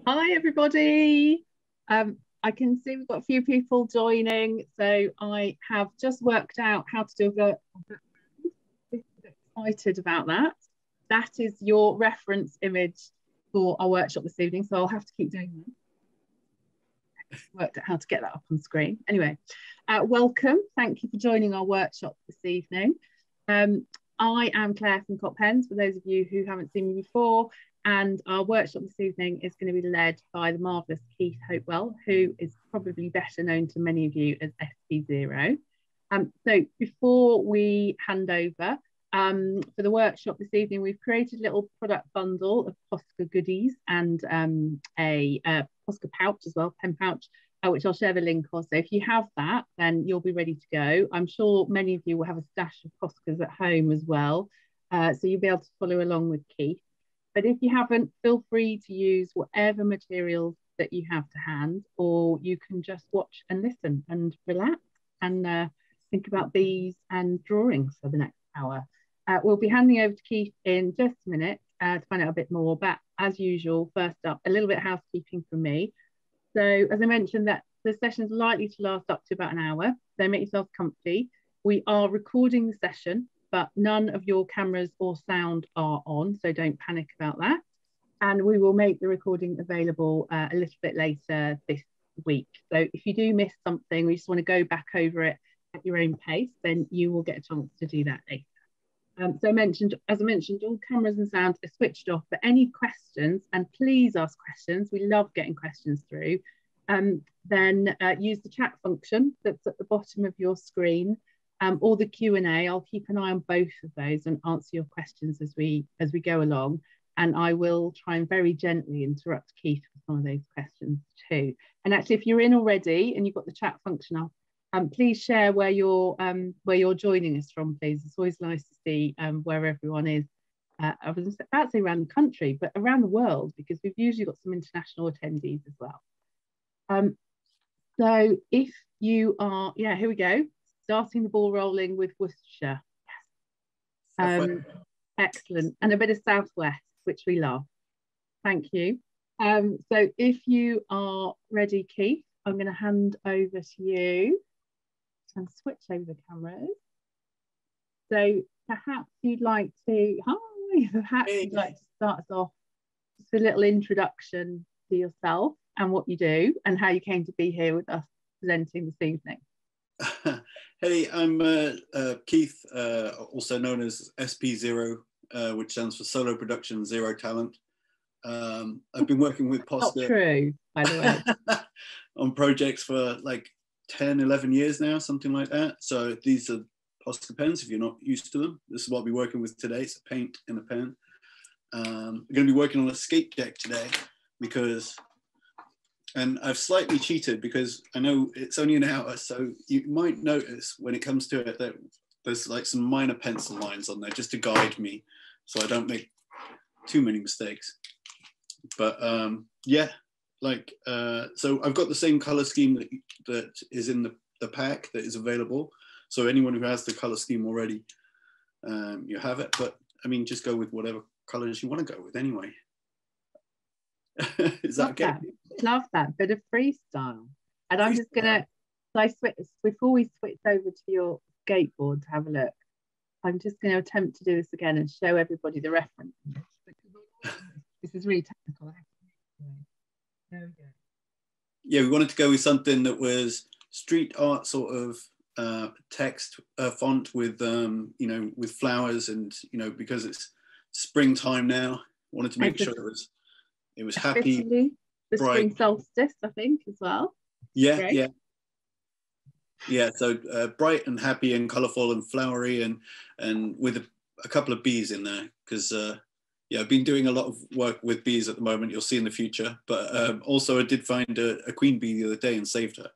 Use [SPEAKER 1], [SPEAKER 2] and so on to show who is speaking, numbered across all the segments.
[SPEAKER 1] Hi, everybody. I can see we've got a few people joining. So I have just worked out how to do a excited about that. That is your reference image for our workshop this evening. So I'll have to keep doing that. Worked out how to get that up on screen. Anyway, welcome. Thank you for joining our workshop this evening. I am Claire from Cop Pens, for those of you who haven't seen me before. And our workshop this evening is going to be led by the marvellous Keith Hopewell, who is probably better known to many of you as SPZero. So before we hand over, for the workshop this evening, we've created a little product bundle of Posca goodies and a Posca pouch as well, pen pouch, which I'll share the link on. So if you have that, then you'll be ready to go. I'm sure many of you will have a stash of Poscas at home as well. So you'll be able to follow along with Keith. But if you haven't, feel free to use whatever materials that you have to hand, or you can just watch and listen and relax and think about bees and drawings for the next hour. We'll be handing over to Keith in just a minute to find out a bit more. But as usual, first up, a little bit of housekeeping from me. So as I mentioned, that the session is likely to last up to about an hour. So make yourself comfy. We are recording the session, but none of your cameras or sound are on, so don't panic about that. And we will make the recording available a little bit later this week. So if you do miss something, or you just want to go back over it at your own pace, then you will get a chance to do that later. So as I mentioned, all cameras and sound are switched off, but any questions, and please ask questions, we love getting questions through, then use the chat function that's at the bottom of your screen, or the Q&A. I'll keep an eye on both of those and answer your questions as we go along. And I will try and very gently interrupt Keith with some of those questions too. And actually, if you're in already and you've got the chat function up, please share where you're joining us from, please. It's always nice to see where everyone is. I was about to say around the country, but around the world, because we've usually got some international attendees as well. So if you are, yeah, here we go. Starting the ball rolling with Worcestershire. Yes. Excellent. And a bit of Southwest, which we love. Thank you. So if you are ready, Keith, I'm going to hand over to you and switch over the cameras. So perhaps you'd like to, you'd like to start us off just a little introduction to yourself and what you do and how you came to be here with us presenting this evening.
[SPEAKER 2] Hey, I'm Keith, also known as SPZero, which stands for Solo Production Zero Talent. I've been working with Posca.
[SPEAKER 1] Not true, by the way.
[SPEAKER 2] On projects for like 10, 11 years now, something like that. So these are Posca pens, if you're not used to them. This is what I'll be working with today. It's a paint and a pen. I'm going to be working on a skate deck today because, and I've slightly cheated because I know it's only an hour, so you might notice when it comes to it that there's like some minor pencil lines on there just to guide me so I don't make too many mistakes. But yeah, like, so I've got the same color scheme that is in the pack that is available. So anyone who has the color scheme already, you have it. But I mean, just go with whatever colors you want to go with anyway. Is that okay?
[SPEAKER 1] Love that bit of freestyle. And I'm just gonna, before we switch over to your skateboard to have a look, I'm just going to attempt to do this again and show everybody the reference. This is really technical. There we go.
[SPEAKER 2] Yeah, we wanted to go with something that was street art sort of text font with you know, with flowers, and you know, because it's springtime now, wanted to make sure it was happy,
[SPEAKER 1] the
[SPEAKER 2] bright.
[SPEAKER 1] Spring solstice, I think, as well.
[SPEAKER 2] Yeah,
[SPEAKER 1] great.
[SPEAKER 2] yeah. So bright and happy and colourful and flowery, and with a couple of bees in there, because yeah, I've been doing a lot of work with bees at the moment. You'll see in the future, but also I did find a queen bee the other day and saved her.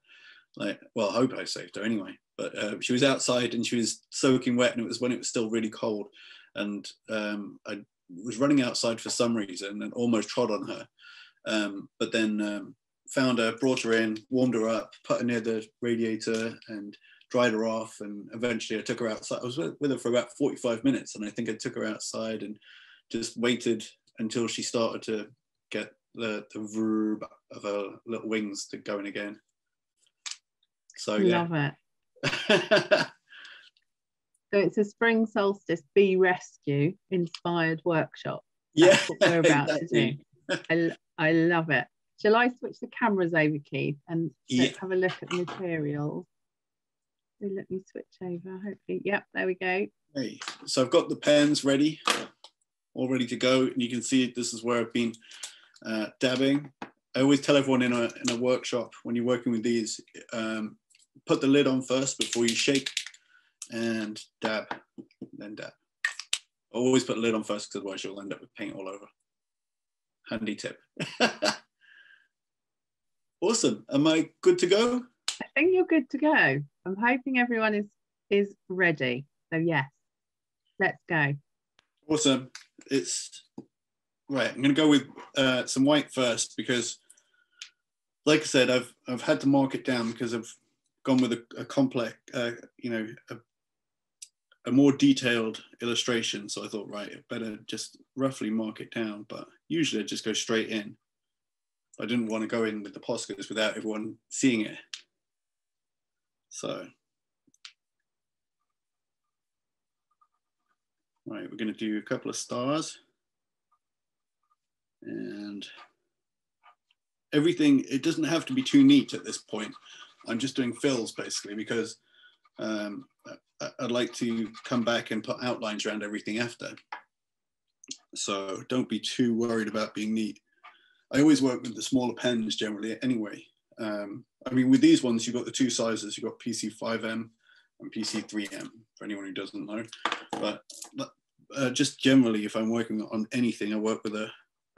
[SPEAKER 2] Like, well, I hope I saved her anyway. But she was outside and she was soaking wet, and it was when it was still really cold, and I was running outside for some reason and almost trod on her, but then found her, brought her in, warmed her up, put her near the radiator and dried her off, and eventually I took her outside. I was with her for about 45 minutes, and I think I took her outside and just waited until she started to get the verb of a little wings to going again. So
[SPEAKER 1] Love it. So it's a Spring Solstice Bee Rescue inspired workshop. That's what we're about exactly. To do. I love it. Shall I switch the cameras over, Keith, and let's have a look at the materials? So let me switch over, hopefully. Yep, there we go.
[SPEAKER 2] Hey, so I've got the pens ready, all ready to go. And you can see this is where I've been dabbing. I always tell everyone in a workshop, when you're working with these, put the lid on first before you shake, and dab, then dab. Always put the lid on first, because otherwise you'll end up with paint all over. Handy tip. Awesome. Am I good to go?
[SPEAKER 1] I think you're good to go. I'm hoping everyone is ready. So yes, let's go.
[SPEAKER 2] Awesome. It's right. I'm going to go with some white first, because, like I said, I've had to mark it down because I've gone with a complex, you know, a more detailed illustration. So I thought, right, I better just roughly mark it down. But usually I just go straight in. I didn't want to go in with the Poscas without everyone seeing it. So, right, we're going to do a couple of stars. And everything, it doesn't have to be too neat at this point. I'm just doing fills basically, because I'd like to come back and put outlines around everything after. So don't be too worried about being neat. I always work with the smaller pens generally anyway. I mean, with these ones, you've got the two sizes. You've got PC5M and PC3M, for anyone who doesn't know. But just generally, if I'm working on anything, I work with a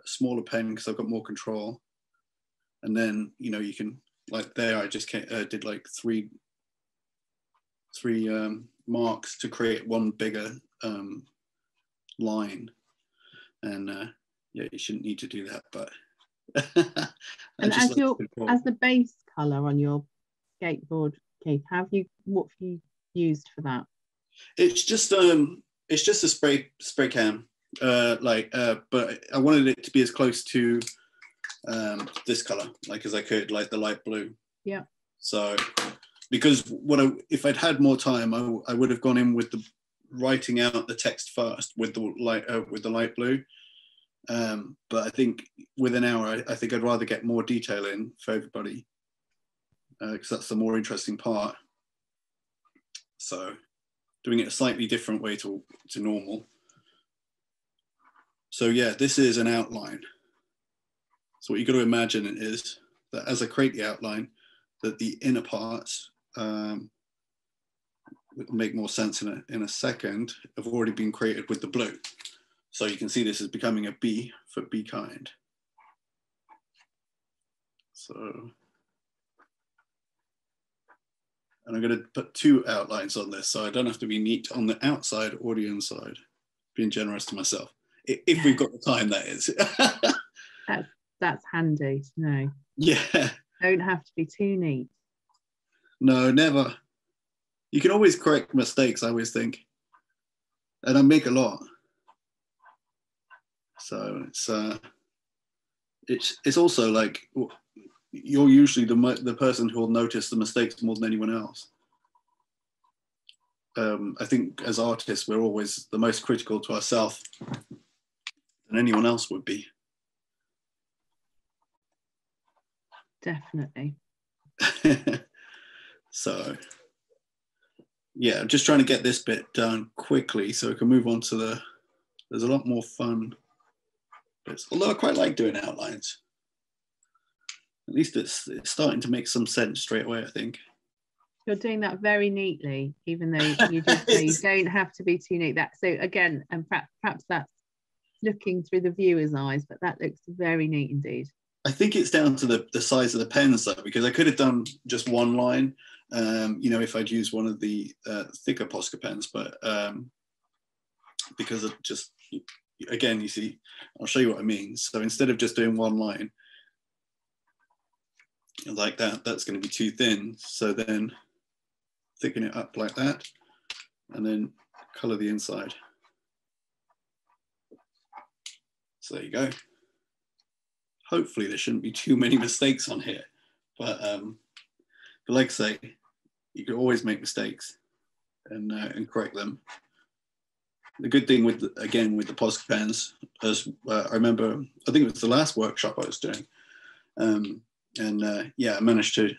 [SPEAKER 2] smaller pen because I've got more control. And then, you know, you can, like there, I just did like three marks to create one bigger line. And yeah, you shouldn't need to do that, but
[SPEAKER 1] and as the base color on your skateboard, Keith, what have you used for that?
[SPEAKER 2] It's just a spray can, but I wanted it to be as close to this color, like as I could, like the light blue.
[SPEAKER 1] Yeah.
[SPEAKER 2] So, because if I'd had more time, I would have gone in with the writing out the text first with the light blue. But I think with an hour, I think I'd rather get more detail in for everybody, because that's the more interesting part. So doing it a slightly different way to normal. So yeah, this is an outline. So what you've got to imagine is that as I create the outline, that the inner parts will make more sense in a second, have already been created with the blue. So you can see this is becoming a B for be kind. So, and I'm going to put two outlines on this, so I don't have to be neat on the outside or the inside. Being generous to myself, if we've got the time, that is.
[SPEAKER 1] that's handy to know.
[SPEAKER 2] Yeah.
[SPEAKER 1] Don't have to be too neat.
[SPEAKER 2] No, never. You can always correct mistakes, I always think, and I make a lot. So it's also like you're usually the person who will notice the mistakes more than anyone else. I think as artists, we're always the most critical to ourselves than anyone else would be.
[SPEAKER 1] Definitely.
[SPEAKER 2] So yeah, I'm just trying to get this bit done quickly so we can move on to there's a lot more fun bits. Although I quite like doing outlines. At least it's starting to make some sense straight away, I think.
[SPEAKER 1] You're doing that very neatly, even though you did say you don't have to be too neat. So again, and perhaps that's looking through the viewer's eyes, but that looks very neat indeed.
[SPEAKER 2] I think it's down to the size of the pens though, because I could have done just one line, you know, if I'd used one of the thicker Posca pens, but because of just, again, you see, I'll show you what I mean. So instead of just doing one line like that, that's going to be too thin. So then thicken it up like that, and then color the inside. So there you go. hopefully there shouldn't be too many mistakes on here. But like I say, you can always make mistakes and correct them. The good thing with the Posca pens, as I remember, I think it was the last workshop I was doing, I managed to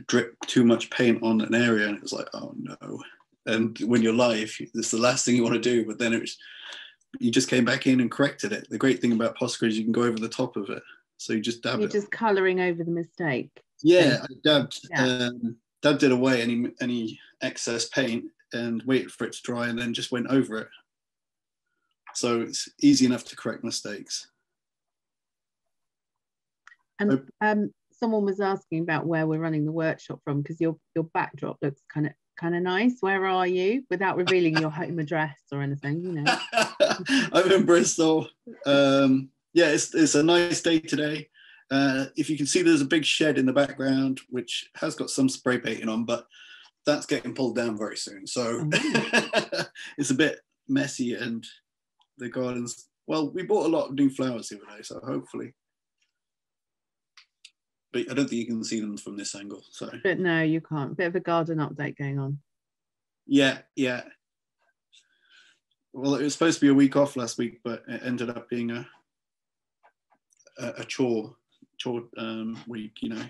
[SPEAKER 2] drip too much paint on an area, and it was like, oh no. And when you're live, it's the last thing you want to do, but then you just came back in and corrected it. The great thing about Posca is you can go over the top of it, so you just dab it.
[SPEAKER 1] You're just colouring over the mistake.
[SPEAKER 2] Yeah, I dabbed it away, any excess paint, and waited for it to dry, and then just went over it. So it's easy enough to correct mistakes.
[SPEAKER 1] And someone was asking about where we're running the workshop from, because your backdrop looks kind of nice. Where are you? Without revealing your home address or anything, you know.
[SPEAKER 2] I'm in Bristol. It's a nice day today. If you can see, there's a big shed in the background which has got some spray painting on, but that's getting pulled down very soon. So it's a bit messy, and the gardens, well, we bought a lot of new flowers the other day, so hopefully. But I don't think you can see them from this angle. So.
[SPEAKER 1] But no, you can't. Bit of a garden update going on.
[SPEAKER 2] Yeah. Well, it was supposed to be a week off last week, but it ended up being a chore week, you know.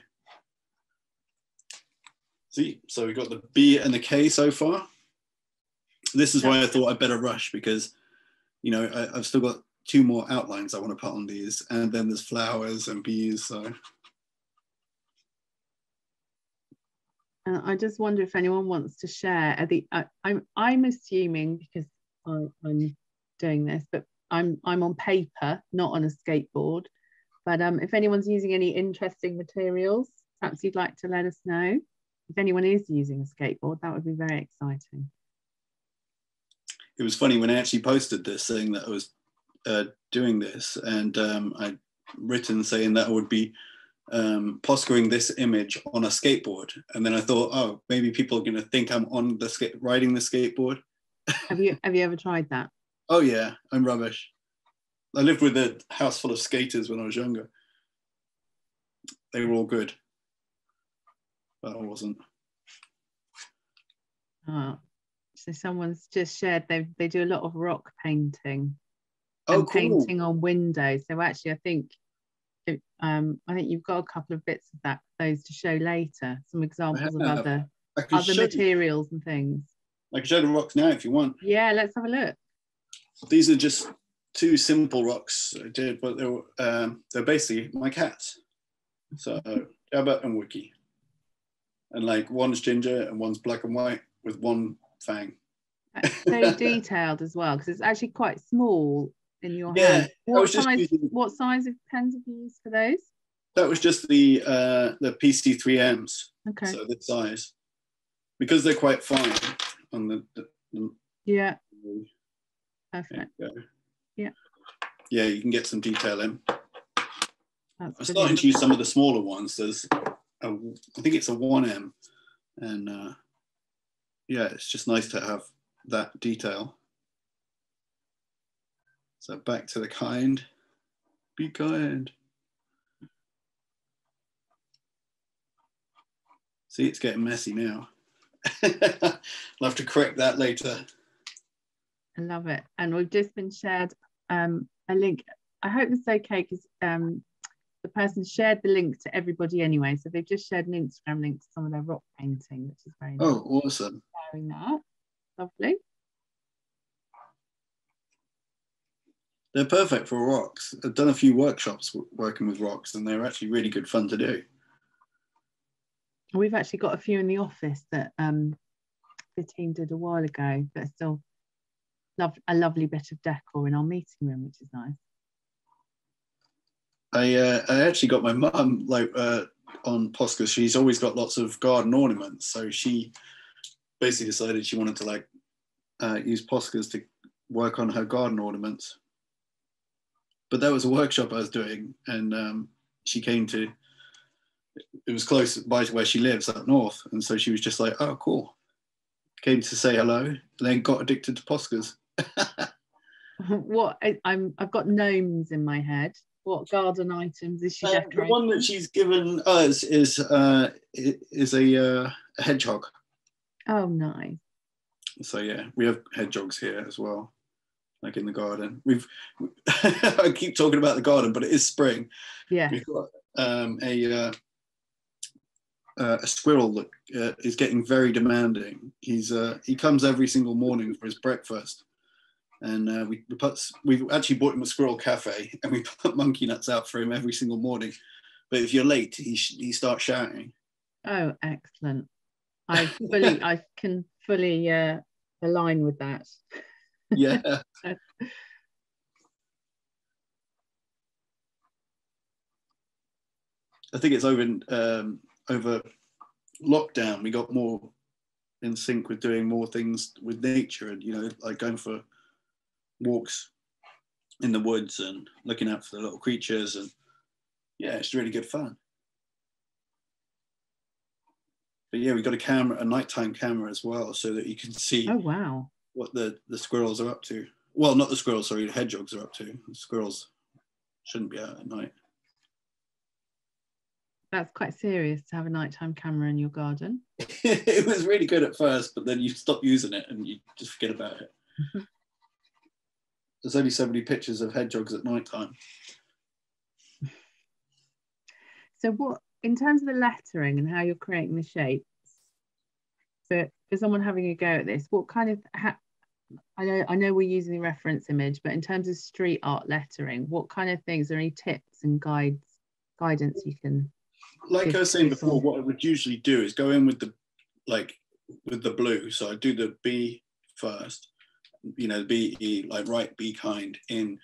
[SPEAKER 2] See, so we got the B and the K so far. This is why I thought I'd better rush, because, you know, I've still got 2 more outlines I want to put on these, and then there's flowers and bees. So.
[SPEAKER 1] I just wonder if anyone wants to share. I'm assuming, because I'm doing this, but I'm on paper, not on a skateboard. But if anyone's using any interesting materials, perhaps you'd like to let us know. If anyone is using a skateboard, that would be very exciting.
[SPEAKER 2] It was funny when I actually posted this saying that I was doing this, and I'd written saying that I would be Poscaing this image on a skateboard, and then I thought, oh, maybe people are going to think I'm on the riding the skateboard.
[SPEAKER 1] Have you ever tried that?
[SPEAKER 2] Oh yeah, I'm rubbish. I lived with a house full of skaters when I was younger. They were all good, but I wasn't.
[SPEAKER 1] Oh, so someone's just shared they do a lot of rock painting.
[SPEAKER 2] Oh,
[SPEAKER 1] and
[SPEAKER 2] cool.
[SPEAKER 1] Painting on windows. So actually, I think you've got a couple of bits of those to show later. Some examples of other materials and things.
[SPEAKER 2] I can show the rocks now if you want.
[SPEAKER 1] Yeah, let's have a look.
[SPEAKER 2] These are just 2 simple rocks I did, but they're basically my cats. So Jabba and Wiki, and like one's ginger and one's black and white with 1 fang.
[SPEAKER 1] That's so detailed as well, because it's actually quite small in your hand. What size of pens have you used for those?
[SPEAKER 2] That was just the PC3Ms.
[SPEAKER 1] Okay.
[SPEAKER 2] So this size, because they're quite fine on the
[SPEAKER 1] yeah. Perfect. Yeah.
[SPEAKER 2] Yeah, you can get some detail in. I'm
[SPEAKER 1] That's
[SPEAKER 2] starting to use some of the smaller ones. There's I think it's a 1M, and it's just nice to have that detail. So back to the kind. Be kind. See, it's getting messy now. I'll have to correct that later.
[SPEAKER 1] I love it. And we've just been shared a link. I hope it's okay, because the person shared the link to everybody anyway. So they've just shared an Instagram link to some of their rock painting, which is very nice.
[SPEAKER 2] Oh, awesome.
[SPEAKER 1] Sharing that. Lovely.
[SPEAKER 2] They're perfect for rocks. I've done a few workshops working with rocks, and they're actually really good fun to do.
[SPEAKER 1] We've actually got a few in the office that the team did a while ago, but still a lovely bit of decor in our meeting room, which is nice.
[SPEAKER 2] I actually got my mum on Posca. She's always got lots of garden ornaments, so she basically decided she wanted to use Poscas to work on her garden ornaments. But that was a workshop I was doing, and she came to. It was close by to where she lives up north, and so she was just like, "Oh, cool." Came to say hello, and then got addicted to Poscas.
[SPEAKER 1] I've got gnomes in my head. What garden items is she
[SPEAKER 2] The
[SPEAKER 1] decorating?
[SPEAKER 2] one that she's given us is a hedgehog.
[SPEAKER 1] Oh, nice.
[SPEAKER 2] So yeah, we have hedgehogs here as well, like in the garden. I keep talking about the garden, but it is spring.
[SPEAKER 1] Yeah.
[SPEAKER 2] We've got a squirrel that is getting very demanding. He comes every single morning for his breakfast, and we've actually bought him a squirrel cafe, and we put monkey nuts out for him every single morning. But if you're late, he starts shouting.
[SPEAKER 1] Oh, excellent! I can fully align with that.
[SPEAKER 2] Yeah. I think it's over lockdown, we got more in sync with doing more things with nature, and like going for walks in the woods and looking out for the little creatures, and yeah, it's really good fun. But yeah, we got a nighttime camera as well, so that you can see.
[SPEAKER 1] Oh wow!
[SPEAKER 2] What the squirrels are up to. Well, not the squirrels, sorry, the hedgehogs are up to. The squirrels shouldn't be out at night.
[SPEAKER 1] That's quite serious to have a nighttime camera in your garden.
[SPEAKER 2] It was really good at first, but then you stop using it and you just forget about it. There's only so many pictures of hedgehogs at nighttime.
[SPEAKER 1] So what, in terms of the lettering and how you're creating the shapes, for someone having a go at this, what kind of, I know we're using the reference image, but in terms of street art lettering, what kind of things, are there any tips and guidance you can?
[SPEAKER 2] Like I was saying before, what I would usually do is go in with the blue. So I do the B first, B, like write be kind in.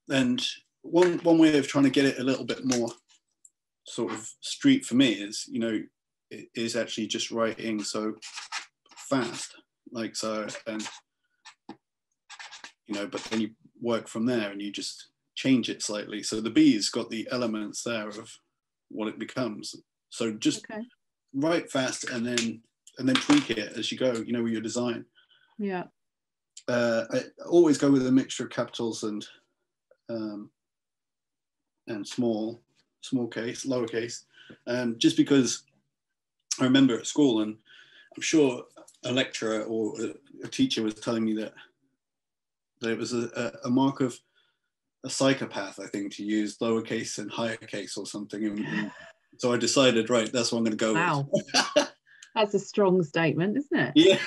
[SPEAKER 2] And one way of trying to get it a little bit more sort of street for me is actually just writing so fast, like so, and but then you work from there and you just change it slightly. So the B's got the elements there of what it becomes. So just write fast and then tweak it as you go, with your design.
[SPEAKER 1] Yeah.
[SPEAKER 2] I always go with a mixture of capitals and small case, lowercase, just because I remember at school, and I'm sure a lecturer or a teacher was telling me that it was a mark of a psychopath, I think, to use lowercase and higher case or something. And so I decided, right, that's what I'm going to go with.
[SPEAKER 1] That's a strong statement, isn't it?
[SPEAKER 2] Yeah.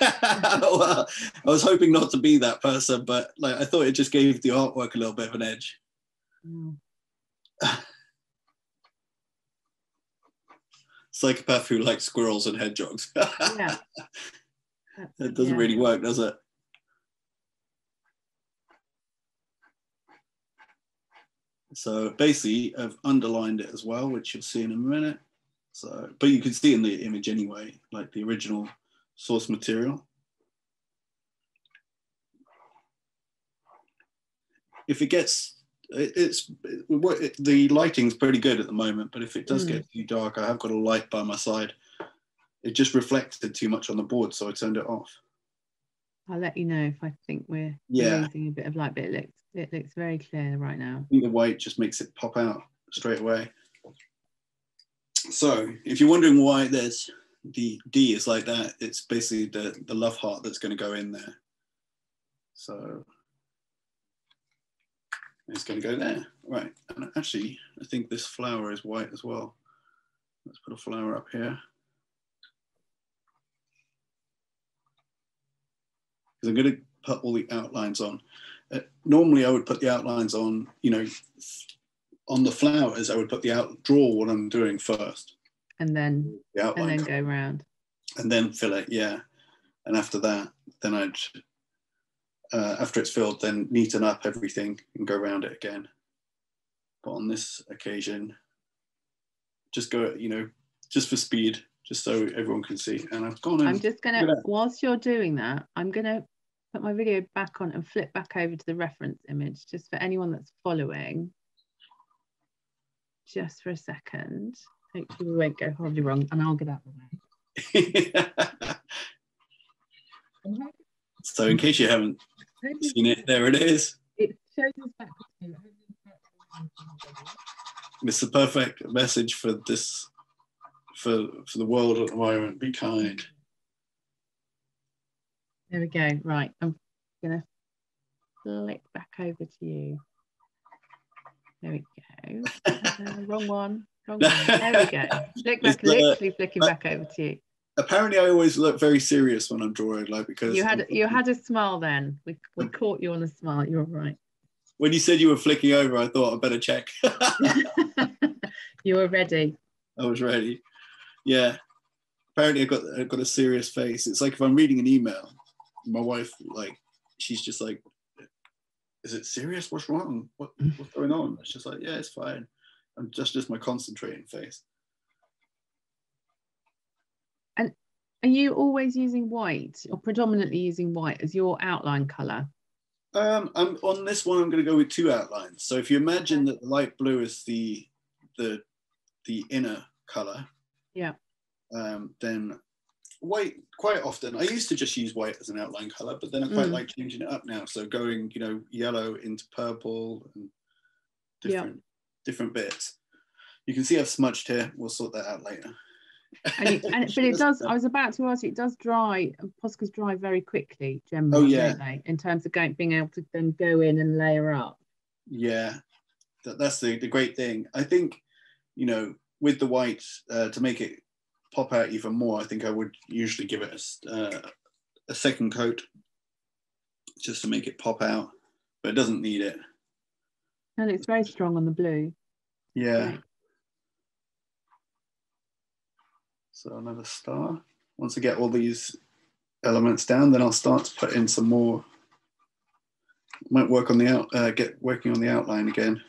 [SPEAKER 2] Well, I was hoping not to be that person, but I thought it just gave the artwork a little bit of an edge. Mm. Psychopath who likes squirrels and hedgehogs. Yeah. It doesn't really work, does it? So basically, I've underlined it as well, which you'll see in a minute. So, but you can see in the image anyway, like the original source material. If it gets, the lighting's pretty good at the moment, but if it does get too dark, I have got a light by my side. It just reflected too much on the board, so I turned it off.
[SPEAKER 1] I'll let you know if I think we're losing a bit of light, but it looks very clear right now.
[SPEAKER 2] I think the white just makes it pop out straight away. So if you're wondering why there's the D is like that, it's basically the love heart that's going to go in there. So it's going to go there. Right. And actually, I think this flower is white as well. Let's put a flower up here. Because I'm going to put all the outlines on. Normally I would put the outlines on, on the flowers, I would put draw what I'm doing first.
[SPEAKER 1] And then go around.
[SPEAKER 2] And then fill it, yeah. And after that, then I'd, after it's filled, then neaten up everything and go around it again. But on this occasion, just go, just for speed, just so everyone can see. And I've gone in.
[SPEAKER 1] I'm just going to, whilst you're doing that, I'm going to put my video back on and flip back over to the reference image, just for anyone that's following. Just for a second. Hopefully we won't go horribly wrong, and I'll get out of the way.
[SPEAKER 2] So in case you haven't seen it, there it is.
[SPEAKER 1] It shows us back to
[SPEAKER 2] It's the perfect message for this, for the world at the moment. Be kind.
[SPEAKER 1] There we go. Right, I'm gonna flick back over to you. There we go. Wrong one. Wrong one. There we go. Flick back, literally flicking back over to you.
[SPEAKER 2] Apparently, I always look very serious when I'm drawing, like, because
[SPEAKER 1] you had a smile then. We caught you on a smile. You're right.
[SPEAKER 2] When you said you were flicking over, I thought I'd better check.
[SPEAKER 1] You were ready.
[SPEAKER 2] I was ready. Yeah. Apparently, I've got a serious face. It's like if I'm reading an email, my wife, like, she's just like, "Is it serious? What's wrong? What's going on?" It's just like, "Yeah, it's fine." I'm just my concentrating face.
[SPEAKER 1] And are you always using white, or predominantly using white as your outline color?
[SPEAKER 2] I'm on this one. I'm going to go with 2 outlines. So if you imagine that the light blue is the inner color,
[SPEAKER 1] yeah,
[SPEAKER 2] then white, quite often, I used to just use white as an outline color, but then I quite like changing it up now. So going, yellow into purple and different bits. You can see I've smudged here. We'll sort that out later.
[SPEAKER 1] But it does. I was about to ask you. It does dry. Poscas dry very quickly, generally.
[SPEAKER 2] Oh yeah.
[SPEAKER 1] Don't they? In terms of being able to then go in and layer up.
[SPEAKER 2] Yeah, that's the great thing. I think, with the white, to make it pop out even more, I think I would usually give it a second coat just to make it pop out, but it doesn't need it.
[SPEAKER 1] And it's very strong on the blue.
[SPEAKER 2] Yeah.
[SPEAKER 1] Right.
[SPEAKER 2] So another star. Once I get all these elements down, then I'll start to put in some more. Might work on the get working on the outline again.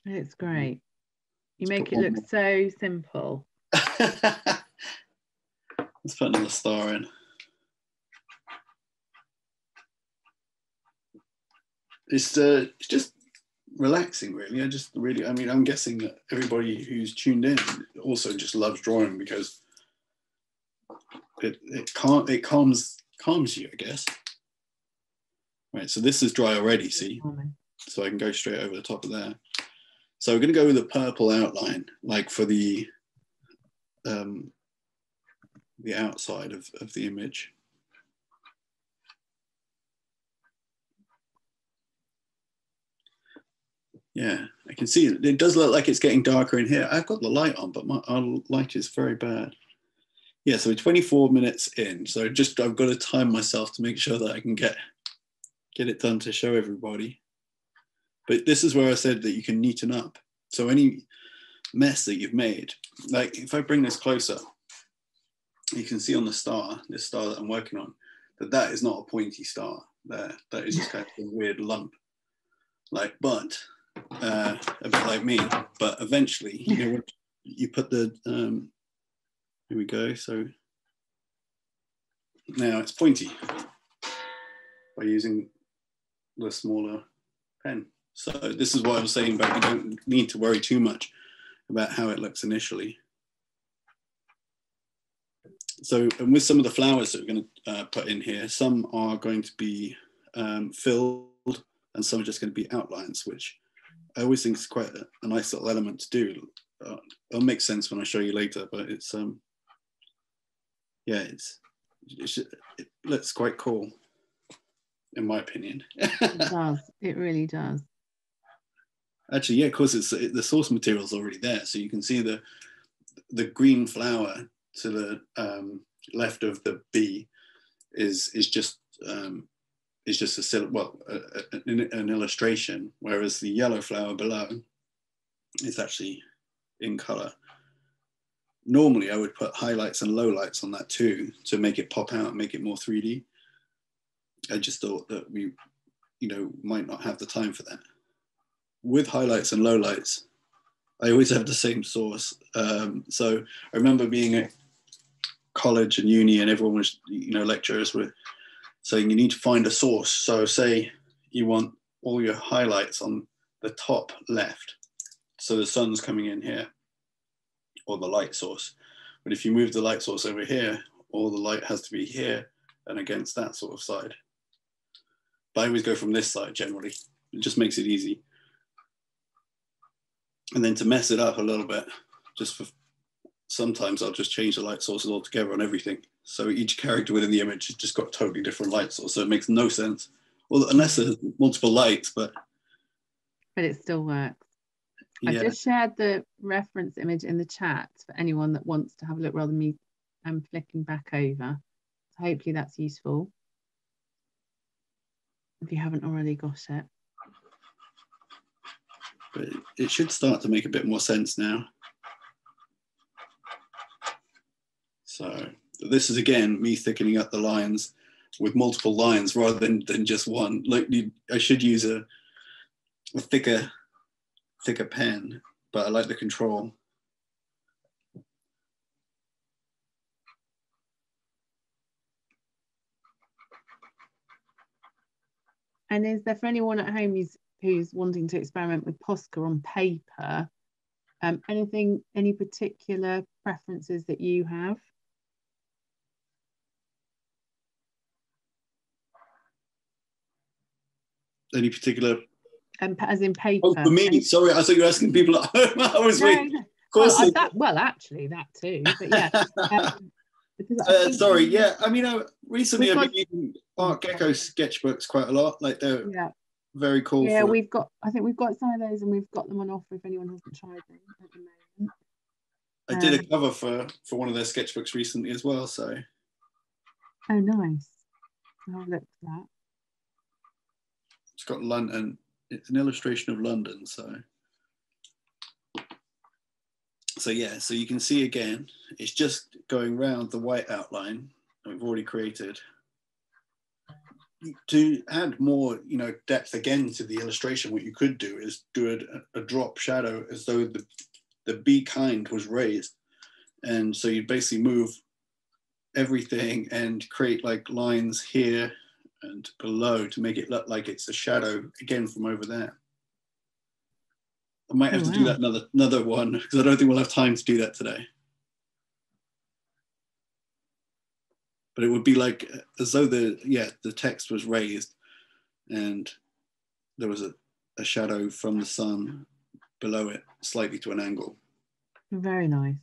[SPEAKER 1] It's great. You make it look so simple.
[SPEAKER 2] Let's put another star in. It's just relaxing, really. I'm guessing that everybody who's tuned in also just loves drawing because it calms you, I guess. Right, so this is dry already, see? So I can go straight over the top of there. So we're going to go with a purple outline, like for the outside of the image. Yeah, I can see it. It does look like it's getting darker in here. I've got the light on, but our light is very bad. Yeah, so we're 24 minutes in. So I've got to time myself to make sure that I can get it done to show everybody. But this is where I said that you can neaten up. So any mess that you've made, like if I bring this closer, you can see on the star, this star that I'm working on, that is not a pointy star there. That is just kind of a weird lump. But a bit like me, but eventually, you put the, here we go. So now it's pointy by using the smaller pen. So this is what I was saying about you don't need to worry too much about how it looks initially. So, and with some of the flowers that we're going to put in here, some are going to be filled and some are just going to be outlines, which I always think is quite a nice little element to do. It'll make sense when I show you later, but it's, yeah, it looks quite cool, in my opinion.
[SPEAKER 1] It does, it really does.
[SPEAKER 2] Actually, yeah, of course, the source material is already there. So you can see the green flower to the left of the bee is just an illustration, whereas the yellow flower below is actually in color. Normally, I would put highlights and lowlights on that too to make it pop out and make it more 3D. I just thought that we, might not have the time for that. With highlights and lowlights, I always have the same source. So I remember being at college and uni, and everyone was, lecturers were saying you need to find a source. So say you want all your highlights on the top left, so the sun's coming in here, or the light source. But if you move the light source over here, all the light has to be here and against that sort of side. but I always go from this side generally. It just makes it easy. And then to mess it up a little bit, just for sometimes I'll just change the light sources altogether on everything. So each character within the image has just got a totally different light source. So it makes no sense. Well, unless there's multiple lights, but
[SPEAKER 1] it still works.
[SPEAKER 2] Yeah.
[SPEAKER 1] I've just shared the reference image in the chat for anyone that wants to have a look rather than me flicking back over. So hopefully that's useful if you haven't already got it.
[SPEAKER 2] But it should start to make a bit more sense now. So this is again me thickening up the lines with multiple lines rather than just one. Like I should use a thicker pen, but I like the control.
[SPEAKER 1] And is there, for anyone at home who's wanting to experiment with Posca on paper, any particular preferences that you have?
[SPEAKER 2] Any particular?
[SPEAKER 1] As in paper.
[SPEAKER 2] Oh, for me, sorry, I thought you were asking people at home. I was waiting.
[SPEAKER 1] No. Of course. Well, actually, that too. But yeah.
[SPEAKER 2] Sorry, yeah. I mean, recently I've been using Art Gecko sketchbooks quite a lot. Like they're very cool.
[SPEAKER 1] Yeah, I think we've got some of those, and we've got them on offer if anyone hasn't tried them at the moment.
[SPEAKER 2] I did a cover for one of their sketchbooks recently as well. So.
[SPEAKER 1] Oh, nice. I'll have a look at that.
[SPEAKER 2] It's got London. It's an illustration of London. So yeah. So you can see again, it's just going round the white outline that we've already created. To add more, depth again to the illustration, what you could do is do a drop shadow as though the be kind was raised. And so you basically move everything and create like lines here and below to make it look like it's a shadow again from over there. I might have to do that another one because I don't think we'll have time to do that today. But it would be like as though the text was raised and there was a shadow from the sun below it, slightly to an angle.
[SPEAKER 1] Very nice.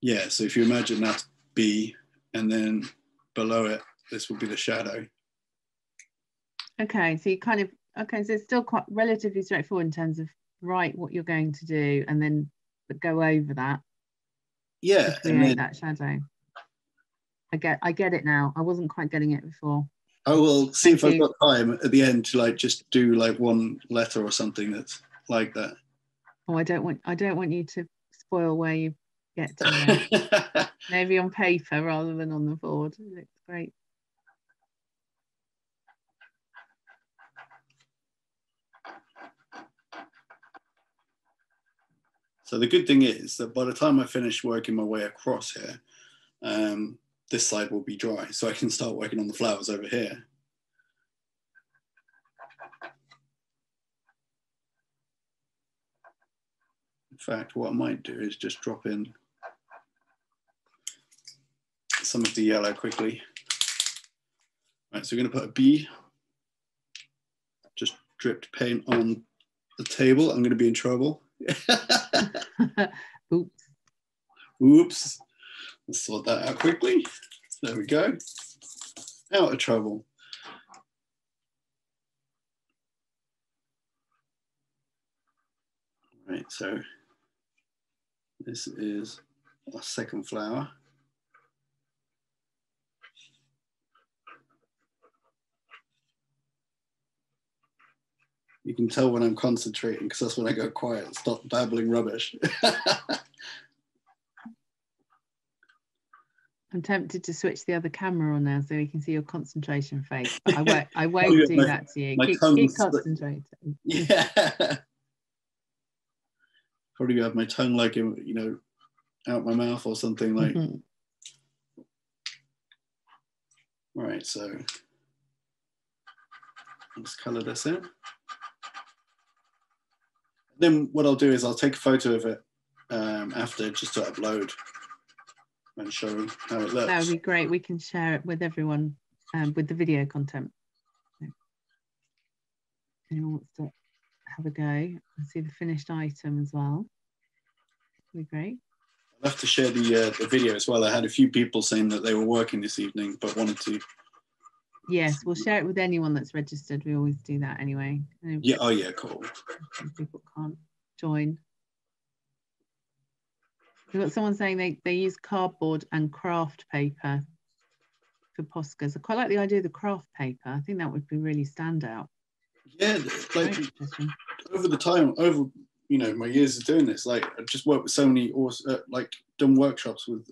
[SPEAKER 2] Yeah, so if you imagine that's B and then below it, this would be the shadow.
[SPEAKER 1] Okay, so you so it's still quite relatively straightforward in terms of write what you're going to do and then go over that.
[SPEAKER 2] Yeah,
[SPEAKER 1] to create that shadow. I get it now. I wasn't quite getting it before.
[SPEAKER 2] I will see if I've got time at the end to just do one letter or something that's like that.
[SPEAKER 1] Oh, I don't want you to spoil where you get to. Maybe on paper rather than on the board. It looks great.
[SPEAKER 2] So the good thing is that by the time I finish working my way across here, this side will be dry, so I can start working on the flowers over here. In fact, what I might do is just drop in some of the yellow quickly. Right, so we're going to put a B. Just dripped paint on the table. I'm going to be in trouble.
[SPEAKER 1] Oops.
[SPEAKER 2] Oops. Let's sort that out quickly. There we go. Out of trouble. Right, so this is our second flower. You can tell when I'm concentrating because that's when I go quiet and stop babbling rubbish.
[SPEAKER 1] I'm tempted to switch the other camera on now so we can see your concentration face, but I won't do that to you. Keep concentrating.
[SPEAKER 2] Yeah. Probably have my tongue out my mouth or something like. Mm-hmm. Right, so let's color this in. Then what I'll do is I'll take a photo of it after just to upload and show how it looks.
[SPEAKER 1] That would be great. We can share it with everyone with the video content. anyone wants to have a go and see the finished item as well. That'd be great.
[SPEAKER 2] I'll have to share the video as well. I had a few people saying that they were working this evening but wanted to.
[SPEAKER 1] Yes, we'll share it with anyone that's registered. We always do that anyway.
[SPEAKER 2] Yeah, oh yeah, cool.
[SPEAKER 1] People can't join. We've got someone saying they use cardboard and craft paper for Poscas. I quite like the idea of the craft paper. I think that would be really stand out.
[SPEAKER 2] Yeah, like over the time, over my years of doing this, like I've just worked with so many, like done workshops with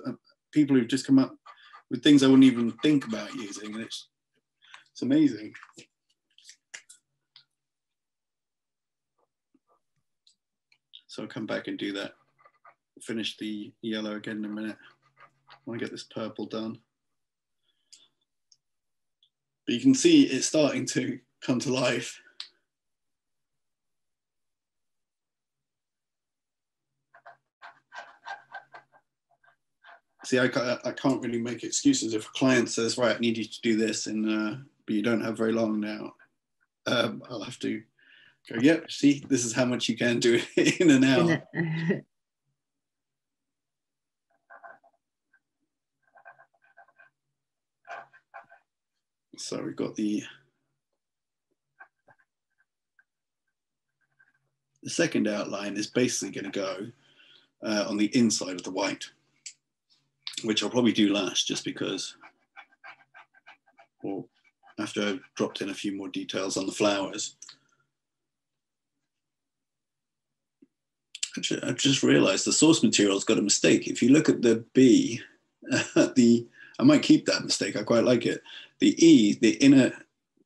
[SPEAKER 2] people who've just come up with things I wouldn't even think about using, and it's amazing. So I'll come back and do that. Finish the yellow again in a minute. I want to get this purple done. But you can see it's starting to come to life. See, I can't really make excuses if a client says, right, I need you to do this, and but you don't have very long now. I'll have to go, yep, see, this is how much you can do in an hour. So we've got the second outline is basically going to go on the inside of the white, which I'll probably do last just because, or after I've dropped in a few more details on the flowers. Actually, I've just realized the source material's got a mistake. If you look at the B, I might keep that mistake, I quite like it. The E, the inner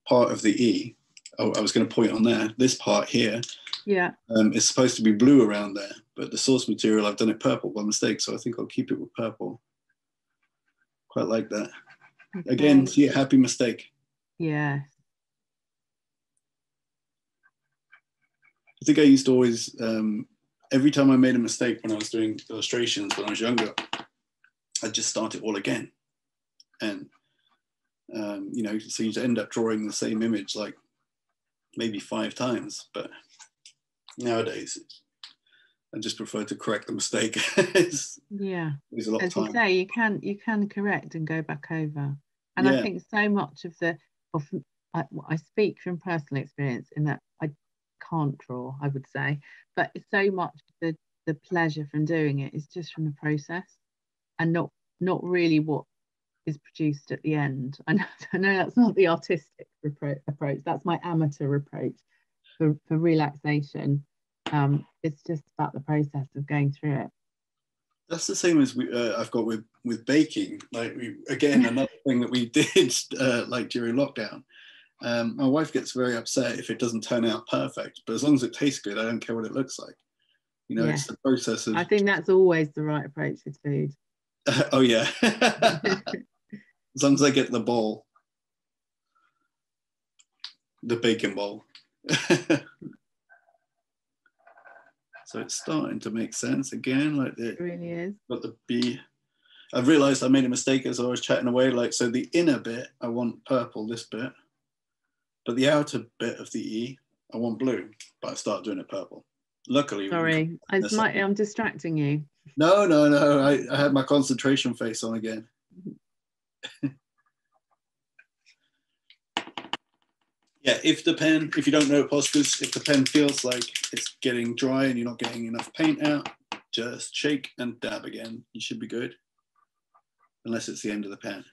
[SPEAKER 2] part of the E, I was going to point on there, this part here,
[SPEAKER 1] yeah,
[SPEAKER 2] is supposed to be blue around there, but the source material, I've done it purple by mistake, so I think I'll keep it with purple. Quite like that. Okay. Again, see a happy mistake.
[SPEAKER 1] Yeah.
[SPEAKER 2] I think I used to always, every time I made a mistake when I was doing illustrations when I was younger, I'd just start it all again. And, so you'd end up drawing the same image like maybe 5 times, but nowadays I just prefer to correct the mistake.
[SPEAKER 1] Yeah,
[SPEAKER 2] there's a lot
[SPEAKER 1] as
[SPEAKER 2] of time.
[SPEAKER 1] You say, you can correct and go back over. And yeah. I think so much of I speak from personal experience in that I can't draw, I would say, but it's so much the pleasure from doing it is just from the process and not really what is produced at the end. I know that's not the artistic approach, that's my amateur approach for relaxation. It's just about the process of going through it.
[SPEAKER 2] That's the same as I've got with baking. Like again, another thing that we did like during lockdown. My wife gets very upset if it doesn't turn out perfect, but as long as it tastes good, I don't care what it looks like. It's the process of.
[SPEAKER 1] I think that's always the right approach with food.
[SPEAKER 2] Oh yeah. As long as I get the bowl, the baking bowl. So it's starting to make sense again, like
[SPEAKER 1] it really is.
[SPEAKER 2] But the B, I've realized I made a mistake as I was chatting away. Like, so the inner bit, I want purple, this bit, but the outer bit of the E, I want blue, but I started doing it purple. Luckily.
[SPEAKER 1] Sorry, I'm distracting you.
[SPEAKER 2] No, I had my concentration face on again. Yeah, if you don't know Poscas, if the pen feels like it's getting dry and you're not getting enough paint out, just shake and dab again. You should be good, unless it's the end of the pen.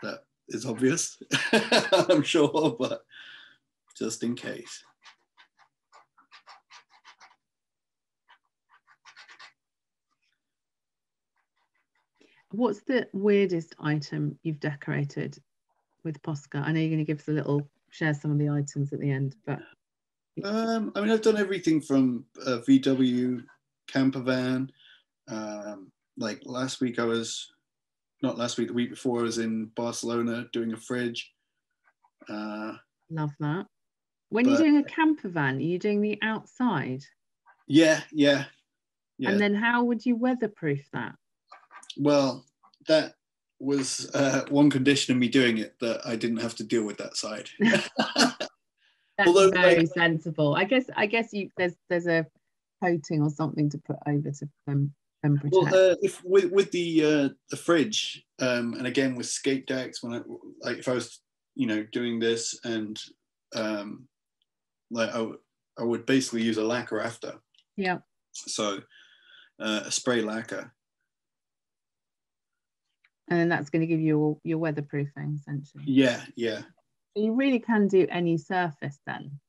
[SPEAKER 2] That is obvious, I'm sure, but just in case.
[SPEAKER 1] What's the weirdest item you've decorated with Posca? I know you're going to give us share some of the items at the end, but
[SPEAKER 2] I mean, I've done everything from a VW camper van. Like last week the week before I was in Barcelona doing a fridge.
[SPEAKER 1] Love that. When you're doing a camper van, are you doing the outside?
[SPEAKER 2] Yeah.
[SPEAKER 1] And then how would you weatherproof that?
[SPEAKER 2] Well, that was one condition of me doing it, that I didn't have to deal with that side.
[SPEAKER 1] That's
[SPEAKER 2] Although,
[SPEAKER 1] very sensible. I guess there's a coating or something to put over to protect.
[SPEAKER 2] well, if with the fridge, and again with skate decks, when if I was doing this, and like I would basically use a lacquer after.
[SPEAKER 1] Yeah.
[SPEAKER 2] So a spray lacquer.
[SPEAKER 1] And then that's going to give you your weatherproofing essentially.
[SPEAKER 2] Yeah, yeah.
[SPEAKER 1] So you really can do any surface then.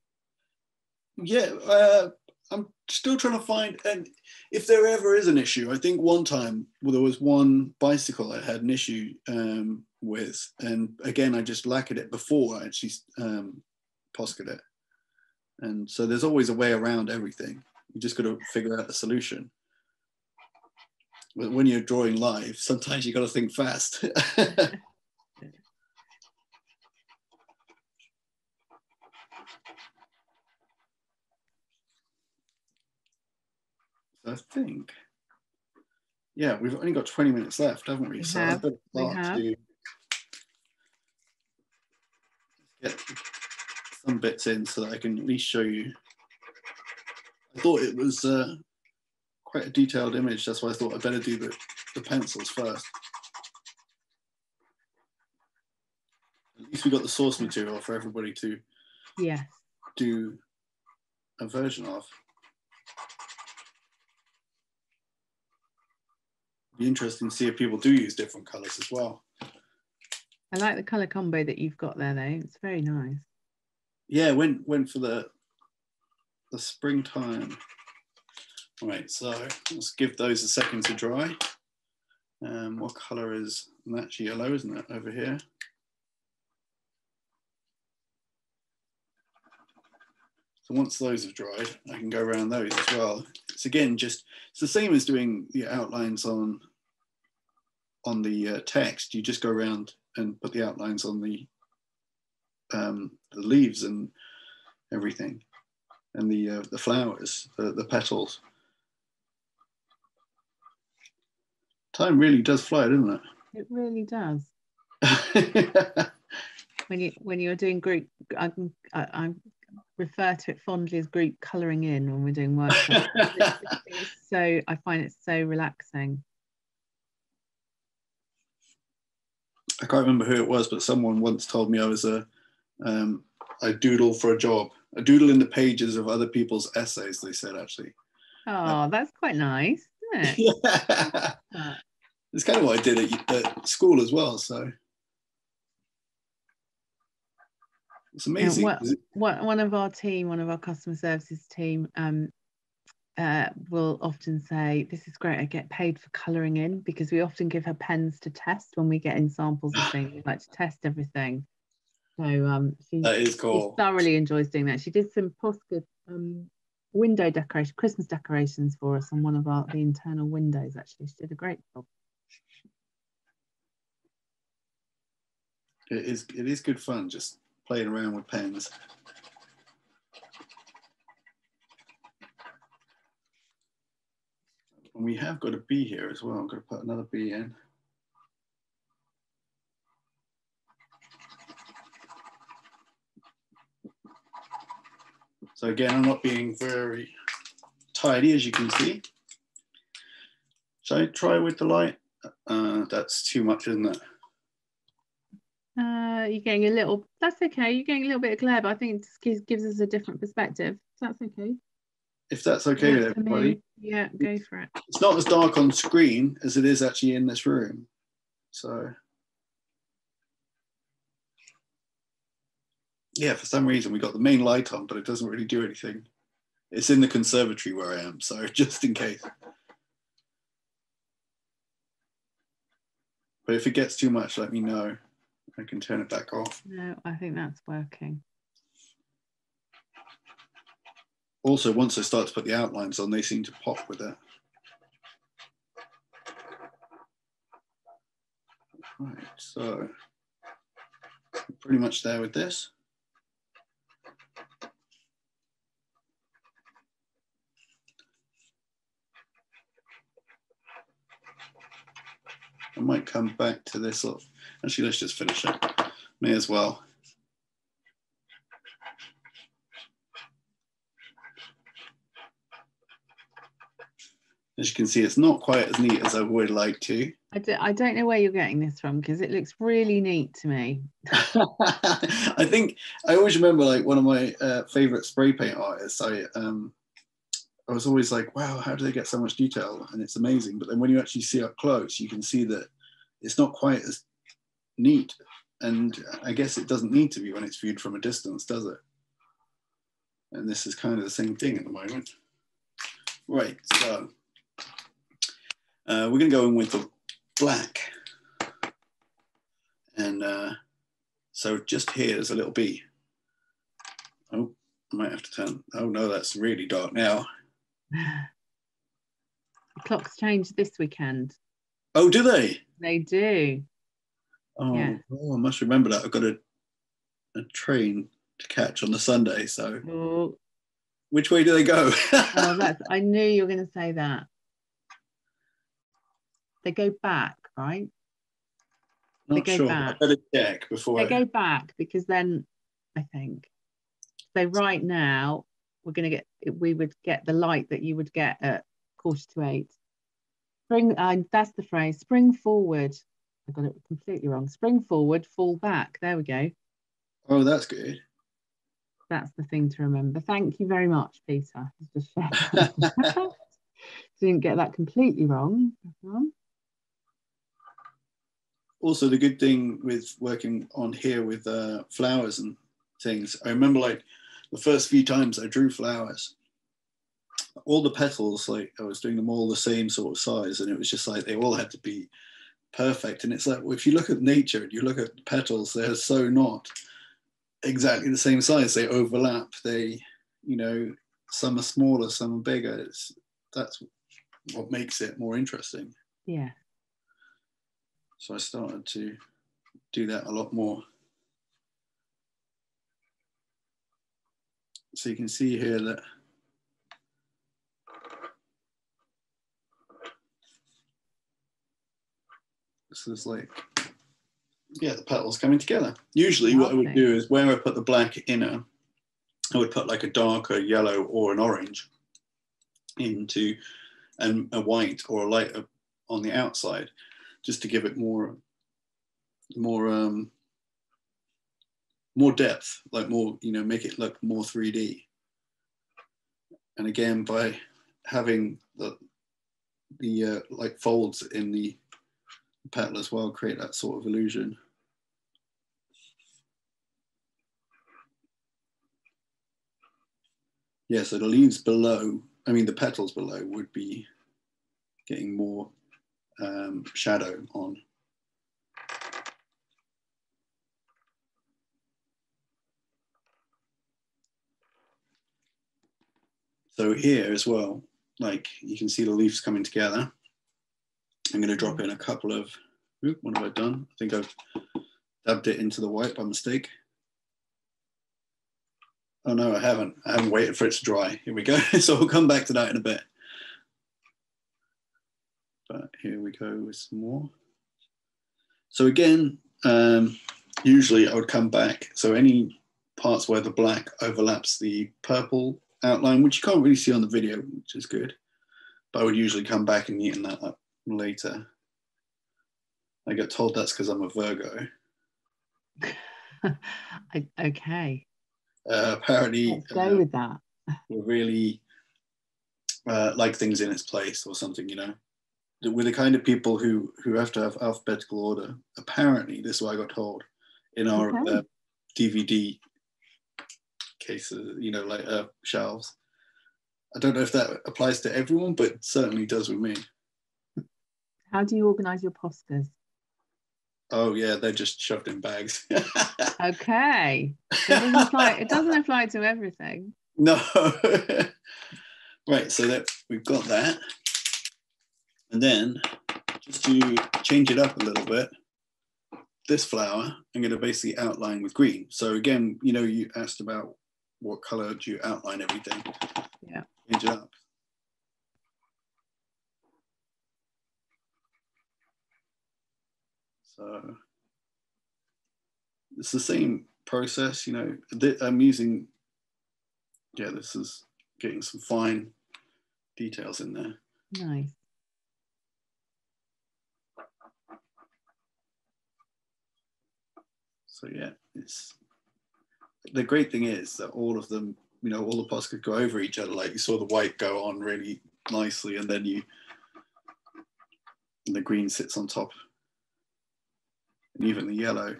[SPEAKER 2] Yeah, I'm still trying to find, and if there ever is an issue, I think one time there was one bicycle I had an issue with, and again I just lacquered it before I actually Posca'd it, and so there's always a way around everything. You just got to figure out a solution. But when you're drawing live, sometimes you got to think fast. I think, yeah, we've only got 20 minutes left, haven't we? So I've got to start to get some bits in so that I can at least show you. I thought it was quite a detailed image. That's why I thought I'd better do the pencils first. At least we got the source material for everybody to do a version of. Be interesting to see if people do use different colors as well.
[SPEAKER 1] I like the color combo that you've got there, though. It's very nice.
[SPEAKER 2] Yeah, went for the springtime. All right, so let's give those a second to dry. What color is that's yellow, isn't it, over here? So once those have dried, I can go around those as well. It's again it's the same as doing the outlines on the text. You just go around and put the outlines on the leaves and everything, and the flowers, the petals. Time really does fly, doesn't it?
[SPEAKER 1] It really does. when you're doing group, I refer to it fondly as group colouring in when we're doing workshops. I find it so relaxing.
[SPEAKER 2] I can't remember who it was, but someone once told me I was a doodle for a job. A doodle in the pages of other people's essays, they said, actually.
[SPEAKER 1] Oh, that's quite nice, isn't it?
[SPEAKER 2] Yeah. It's kind of what I did at school as well, so it's amazing.
[SPEAKER 1] One of our team, one of our customer services team, will often say, "This is great, I get paid for colouring in," because we often give her pens to test when we get in samples of things. We like to test everything. So
[SPEAKER 2] that is cool.
[SPEAKER 1] She thoroughly enjoys doing that. She did some Posca window decoration, Christmas decorations for us on one of the internal windows. Actually, she did a great job.
[SPEAKER 2] It is good fun just playing around with pens. And we have got a bee here as well. I'm going to put another bee in. So again, I'm not being very tidy, as you can see. Shall I try with the light? That's too much, isn't it?
[SPEAKER 1] You're getting a little, that's okay. You're getting a little bit of glare, but I think it gives us a different perspective. That's okay.
[SPEAKER 2] If that's okay with everybody.
[SPEAKER 1] Yeah, go for it.
[SPEAKER 2] It's not as dark on screen as it is actually in this room. So yeah, for some reason we got the main light on, but it doesn't really do anything. It's in the conservatory where I am, so just in case. But if it gets too much, let me know. I can turn it back off.
[SPEAKER 1] No, I think that's working.
[SPEAKER 2] Also, once I start to put the outlines on, they seem to pop with it. Right, so pretty much there with this. I might come back to this. Actually, let's just finish it. May as well. As you can see, it's not quite as neat as I would like to.
[SPEAKER 1] I don't know where you're getting this from, because it looks really neat to me.
[SPEAKER 2] I think I always remember, like, one of my favorite spray paint artists. I was always like, wow, how do they get so much detail? And it's amazing. But then when you actually see up close, you can see that it's not quite as neat. And I guess it doesn't need to be when it's viewed from a distance, does it? And this is kind of the same thing at the moment. Right, so we're going to go in with the black. And so just here, there's a little bee. Oh, I might have to turn. Oh no, that's really dark now.
[SPEAKER 1] The clocks change this weekend.
[SPEAKER 2] Oh, do they?
[SPEAKER 1] They do.
[SPEAKER 2] Oh,
[SPEAKER 1] yeah.
[SPEAKER 2] Oh, I must remember that. I've got a train to catch on the Sunday. So which way do they go?
[SPEAKER 1] I knew you were going to say that. They go back, right?
[SPEAKER 2] Not sure. I better check before.
[SPEAKER 1] They go back, because then I think so. Right now, we would get the light that you would get at 7:45. Spring. That's the phrase. Spring forward. I got it completely wrong. Spring forward, fall back. There we go.
[SPEAKER 2] Oh, that's good.
[SPEAKER 1] That's the thing to remember. Thank you very much, Peter. Just didn't get that completely wrong.
[SPEAKER 2] Also, the good thing with working on here with flowers and things, I remember, like, the first few times I drew flowers, all the petals, like, I was doing them all the same sort of size, and it was just like they all had to be perfect. And it's like, well, if you look at nature and you look at the petals, they're so not exactly the same size. They overlap. They, you know, some are smaller, some are bigger. That's what makes it more interesting.
[SPEAKER 1] Yeah.
[SPEAKER 2] So I started to do that a lot more. So you can see here that this is like, yeah, the petals coming together. Usually what I would do is where I put the black inner, I would put like a darker yellow or an orange into, and a white or a light on the outside, just to give it more depth, like more, you know, make it look more 3D. And again, by having the like folds in the petal as well, create that sort of illusion. Yeah, so the leaves below, I mean the petals below, would be getting more shadow on. So here as well, like you can see the leaves coming together. I'm going to drop in a couple of, what have I done? I think I've dabbed it into the white by mistake. Oh no, I haven't. I haven't waited for it to dry. Here we go. So we'll come back to that in a bit. But here we go with some more. So again, usually I would come back. So any parts where the black overlaps the purple outline, which you can't really see on the video, which is good. But I would usually come back and neaten that up later. I get told that's because I'm a Virgo.
[SPEAKER 1] Okay.
[SPEAKER 2] Apparently,
[SPEAKER 1] let's go with that.
[SPEAKER 2] We're really like things in its place or something, you know. We're the kind of people who have to have alphabetical order. Apparently, this is what I got told in our DVD cases, you know, like shelves. I don't know if that applies to everyone, but it certainly does with me.
[SPEAKER 1] How do you organise your Poscas?
[SPEAKER 2] Oh yeah, they're just shoved in bags.
[SPEAKER 1] Okay. It doesn't apply to everything.
[SPEAKER 2] No. Right, so that we've got that. And then just to change it up a little bit, this flower, I'm going to basically outline with green. So again, you know, you asked about what color do you outline everything.
[SPEAKER 1] Yeah.
[SPEAKER 2] Change it up. So it's the same process, you know. I'm using, yeah, this is getting some fine details in there.
[SPEAKER 1] Nice.
[SPEAKER 2] So yeah, it's the great thing is that all of them, you know, all the Posca go over each other. Like you saw the white go on really nicely, and then the green sits on top, and even the yellow.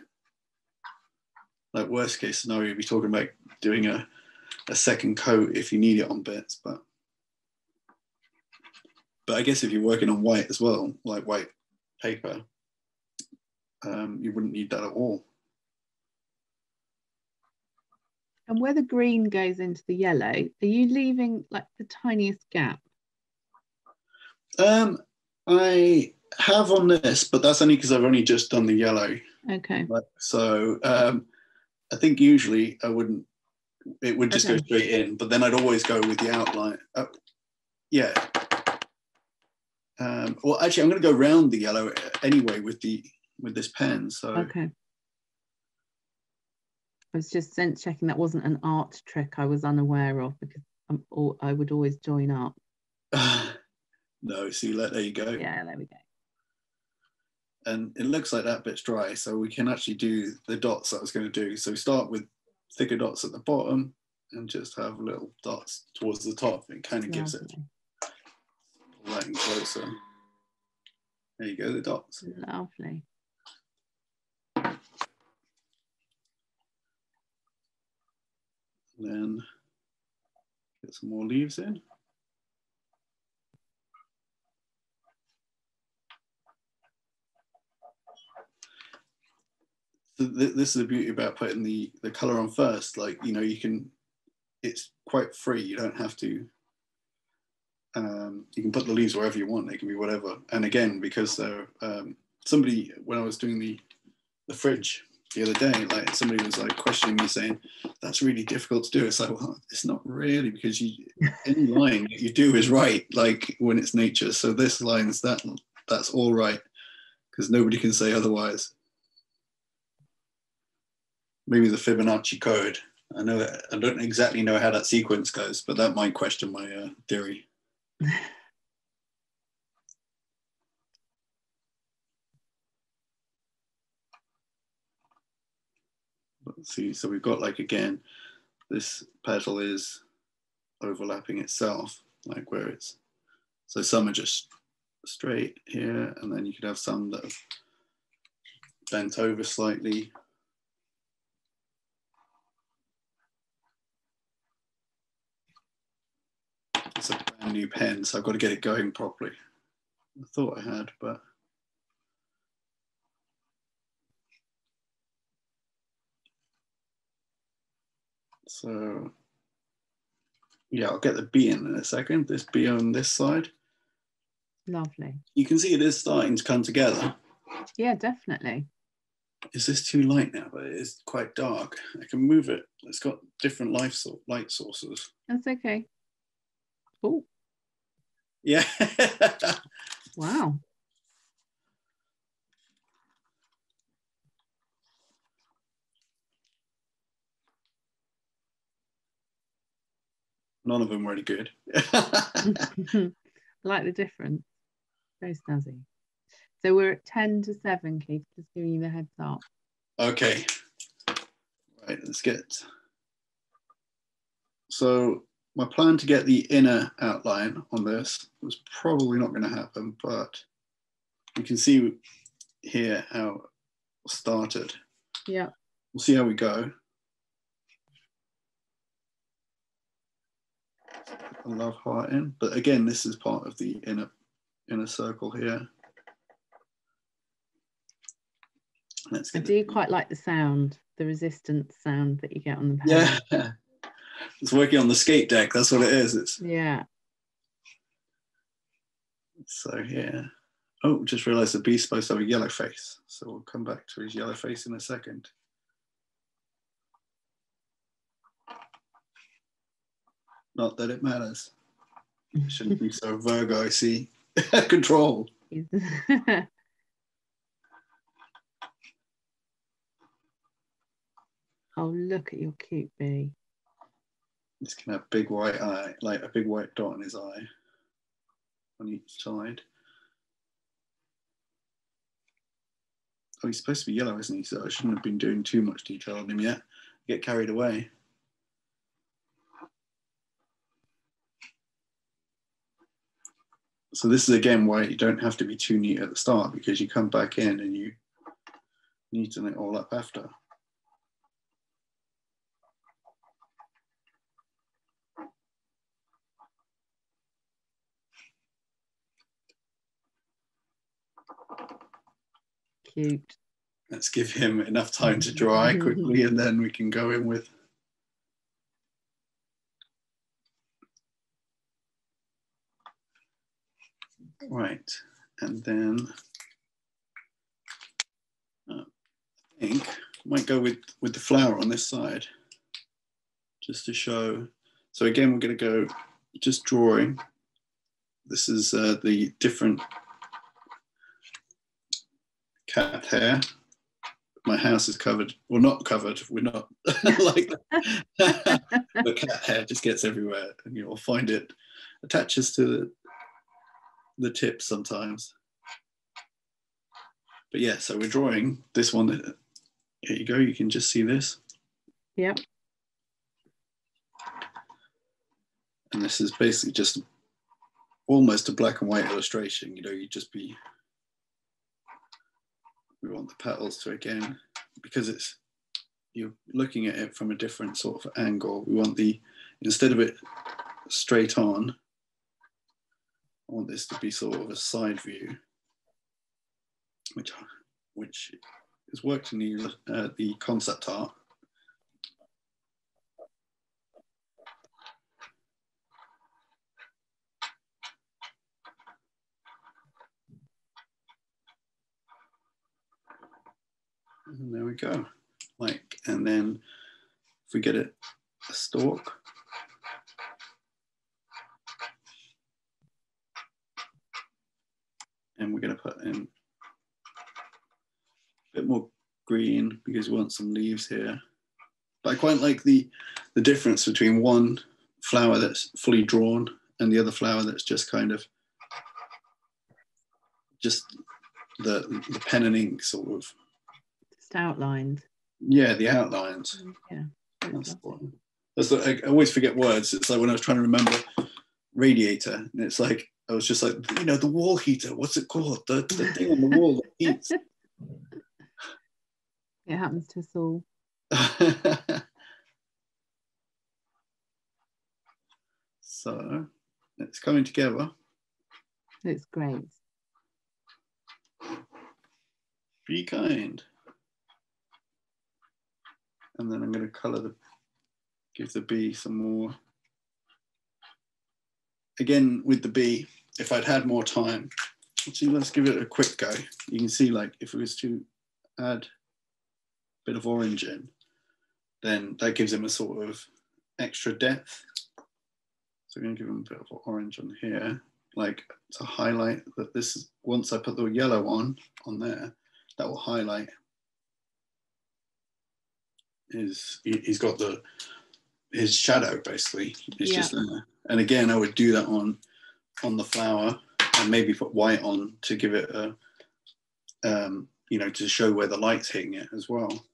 [SPEAKER 2] Like worst case scenario, you'd be talking about doing a second coat if you need it on bits, but I guess if you're working on white as well, like white paper, you wouldn't need that at all.
[SPEAKER 1] And where the green goes into the yellow, are you leaving like the tiniest gap?
[SPEAKER 2] I have on this, but that's only because I've only just done the yellow.
[SPEAKER 1] Okay.
[SPEAKER 2] So I think usually it would just go straight in, but then I'd always go with the outline. Yeah. Well, actually, I'm going to go round the yellow anyway with this pen. So
[SPEAKER 1] okay. I was just sense checking that wasn't an art trick I was unaware of, because I would always join up.
[SPEAKER 2] No, see, there you go.
[SPEAKER 1] Yeah, there we go.
[SPEAKER 2] And it looks like that bit's dry, so we can actually do the dots that I was going to do. So we start with thicker dots at the bottom and just have little dots towards the top. It kind of gives it light and closer. There you go, the dots.
[SPEAKER 1] Lovely.
[SPEAKER 2] Then get some more leaves in. So this is the beauty about putting the color on first. Like, you know, it's quite free. You don't have to, you can put the leaves wherever you want. They can be whatever. And again, because somebody, when I was doing the fridge the other day, like somebody was like questioning me saying, that's really difficult to do. It's like, well, it's not really, because any line you do is right, like when it's nature. So this line's that's all right, because nobody can say otherwise. Maybe the Fibonacci code. I don't exactly know how that sequence goes, but that might question my theory. Let's see, so we've got, like, again, this petal is overlapping itself, like where it's, so some are just straight here, and then you could have some that have bent over slightly. It's a brand new pen, so I've got to get it going properly. I thought I had, but so yeah, I'll get the B in a second. This B on this side.
[SPEAKER 1] Lovely.
[SPEAKER 2] You can see it is starting to come together.
[SPEAKER 1] Yeah, definitely.
[SPEAKER 2] Is this too light now? But it is quite dark. I can move it. It's got different light sources.
[SPEAKER 1] That's okay. Oh.
[SPEAKER 2] Yeah.
[SPEAKER 1] Wow.
[SPEAKER 2] None of them were any good.
[SPEAKER 1] Like the difference. Very snazzy. So we're at 10-7, Keith, just giving you the heads up.
[SPEAKER 2] Okay. Right, let's get. So my plan to get the inner outline on this was probably not going to happen, but you can see here how it started.
[SPEAKER 1] Yeah.
[SPEAKER 2] We'll see how we go. A love heart in, but again, this is part of the inner circle here.
[SPEAKER 1] I do quite like the sound, the resistance sound that you get on the pen.
[SPEAKER 2] Yeah, it's working on the skate deck. That's what it is. It's
[SPEAKER 1] yeah.
[SPEAKER 2] So here, oh, just realised the bee's supposed to have a yellow face, so we'll come back to his yellow face in a second. Not that it matters. It shouldn't be so Virgo, I see. Control.
[SPEAKER 1] Oh, look at your cute bee.
[SPEAKER 2] He's gonna have a big white eye, like a big white dot in his eye. on each side. Oh, he's supposed to be yellow, isn't he? So I shouldn't have been doing too much detail on him yet. Get carried away. So this is again why you don't have to be too neat at the start, because you come back in and you neaten it all up after.
[SPEAKER 1] Cute.
[SPEAKER 2] Let's give him enough time to dry quickly, and then we can go in with. Right, and then I think I might go with the flower on this side, just to show. So again, we're going to go just drawing. This is the different cat hair. My house is covered, well, not covered, we're not like that. The cat hair just gets everywhere, and you'll find it attaches to the tips sometimes. But yeah, so we're drawing this one. Here you go, you can just see this.
[SPEAKER 1] Yep.
[SPEAKER 2] And this is basically just almost a black and white illustration. You know, you just be, we want the petals to, again, because it's, you're looking at it from a different sort of angle. We want the, instead of it straight on, I want this to be sort of a side view, which has worked in the concept art. And there we go. Like, and then if we get it a stalk, and we're going to put in a bit more green because we want some leaves here. But I quite like the difference between one flower that's fully drawn and the other flower that's just kind of just the pen and ink sort of.
[SPEAKER 1] Just outlined.
[SPEAKER 2] Yeah, the outlines.
[SPEAKER 1] Yeah.
[SPEAKER 2] That's I always forget words. It's like when I was trying to remember radiator, and it's like I was just like, you know, the wall heater. What's it called? The thing on the wall that heats.
[SPEAKER 1] It happens to us all.
[SPEAKER 2] So it's coming together.
[SPEAKER 1] It's great.
[SPEAKER 2] Be kind. And then I'm going to colour give the bee some more. Again, with the bee, if I'd had more time, actually, let's give it a quick go. You can see, like, if it was to add a bit of orange in, then that gives him a sort of extra depth. So I'm going to give him a bit of orange on here, like to highlight that this is, once I put the yellow on there, that will highlight he's got his shadow basically. It's just there. And again, I would do that on the flower and maybe put white on to give it a, you know, to show where the light's hitting it as well.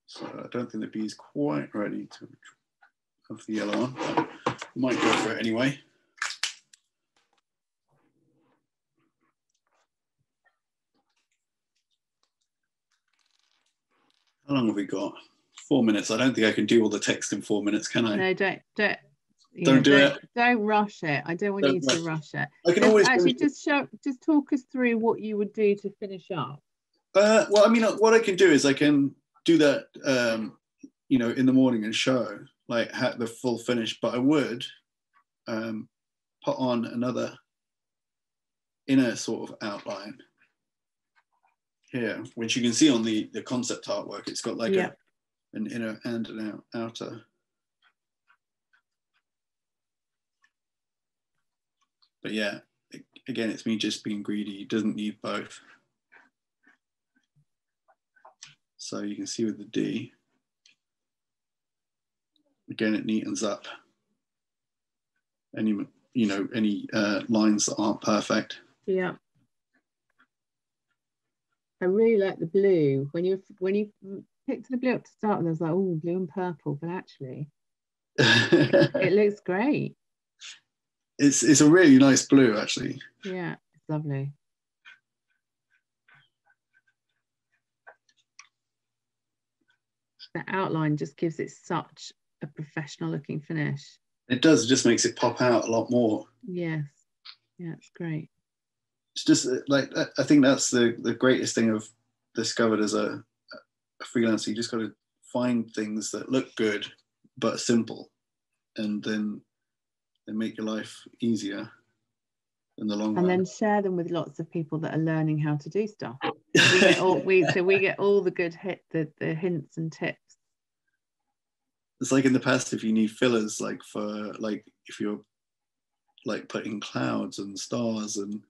[SPEAKER 2] So I don't think the bee's quite ready to have the yellow on, but I might go for it anyway. How long have we got? 4 minutes. I don't think I can do all the text in 4 minutes, can I?
[SPEAKER 1] No, don't
[SPEAKER 2] do
[SPEAKER 1] it.
[SPEAKER 2] it.
[SPEAKER 1] Don't rush it. I don't want you to rush it.
[SPEAKER 2] I can always
[SPEAKER 1] actually just talk us through what you would do to finish up.
[SPEAKER 2] Well, I mean, what I can do is I can do that, you know, in the morning and show like the full finish. But I would put on another inner sort of outline here, which you can see on the concept artwork. It's got like an inner and an outer. But yeah, again, it's me just being greedy. It doesn't need both. So you can see with the D, again, it neatens up any lines that aren't perfect.
[SPEAKER 1] Yeah. I really like the blue. When you picked the blue up to start with, I was like, oh, blue and purple, but actually it looks great.
[SPEAKER 2] It's a really nice blue, actually.
[SPEAKER 1] Yeah, it's lovely. The outline just gives it such a professional looking finish.
[SPEAKER 2] It does. It just makes it pop out a lot more.
[SPEAKER 1] Yes. Yeah, it's great.
[SPEAKER 2] It's just like, I think that's the greatest thing I've discovered as a freelancer. You just got to find things that look good but simple, and then they make your life easier in the long run.
[SPEAKER 1] And then share them with lots of people that are learning how to do stuff. We get all the good the hints and tips.
[SPEAKER 2] It's like in the past, if you need fillers, like for like if you're like putting clouds and stars and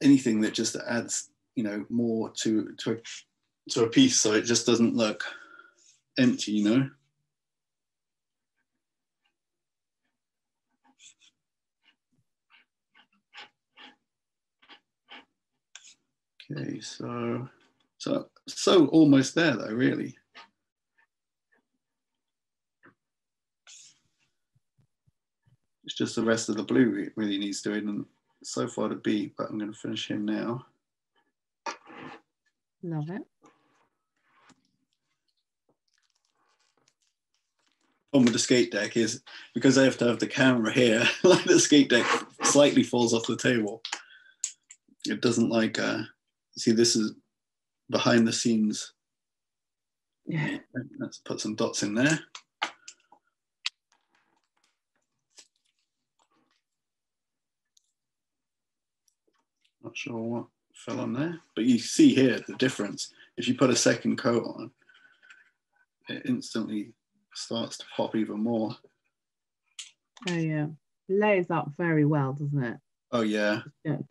[SPEAKER 2] anything that just adds, you know, more to a piece, so it just doesn't look empty, you know. Okay, so almost there though, really. It's just the rest of the blue it really needs doing, and so far to be, but I'm going to finish him now.
[SPEAKER 1] Love it.
[SPEAKER 2] Problem with the skate deck is because I have to have the camera here, like the skate deck slightly falls off the table. It doesn't like, see, this is behind the scenes.
[SPEAKER 1] Yeah.
[SPEAKER 2] Let's put some dots in there. Not sure what fell on there, but you see here the difference. If you put a second coat on, it instantly starts to pop even more.
[SPEAKER 1] Oh yeah, it layers up very well, doesn't it?
[SPEAKER 2] Oh yeah.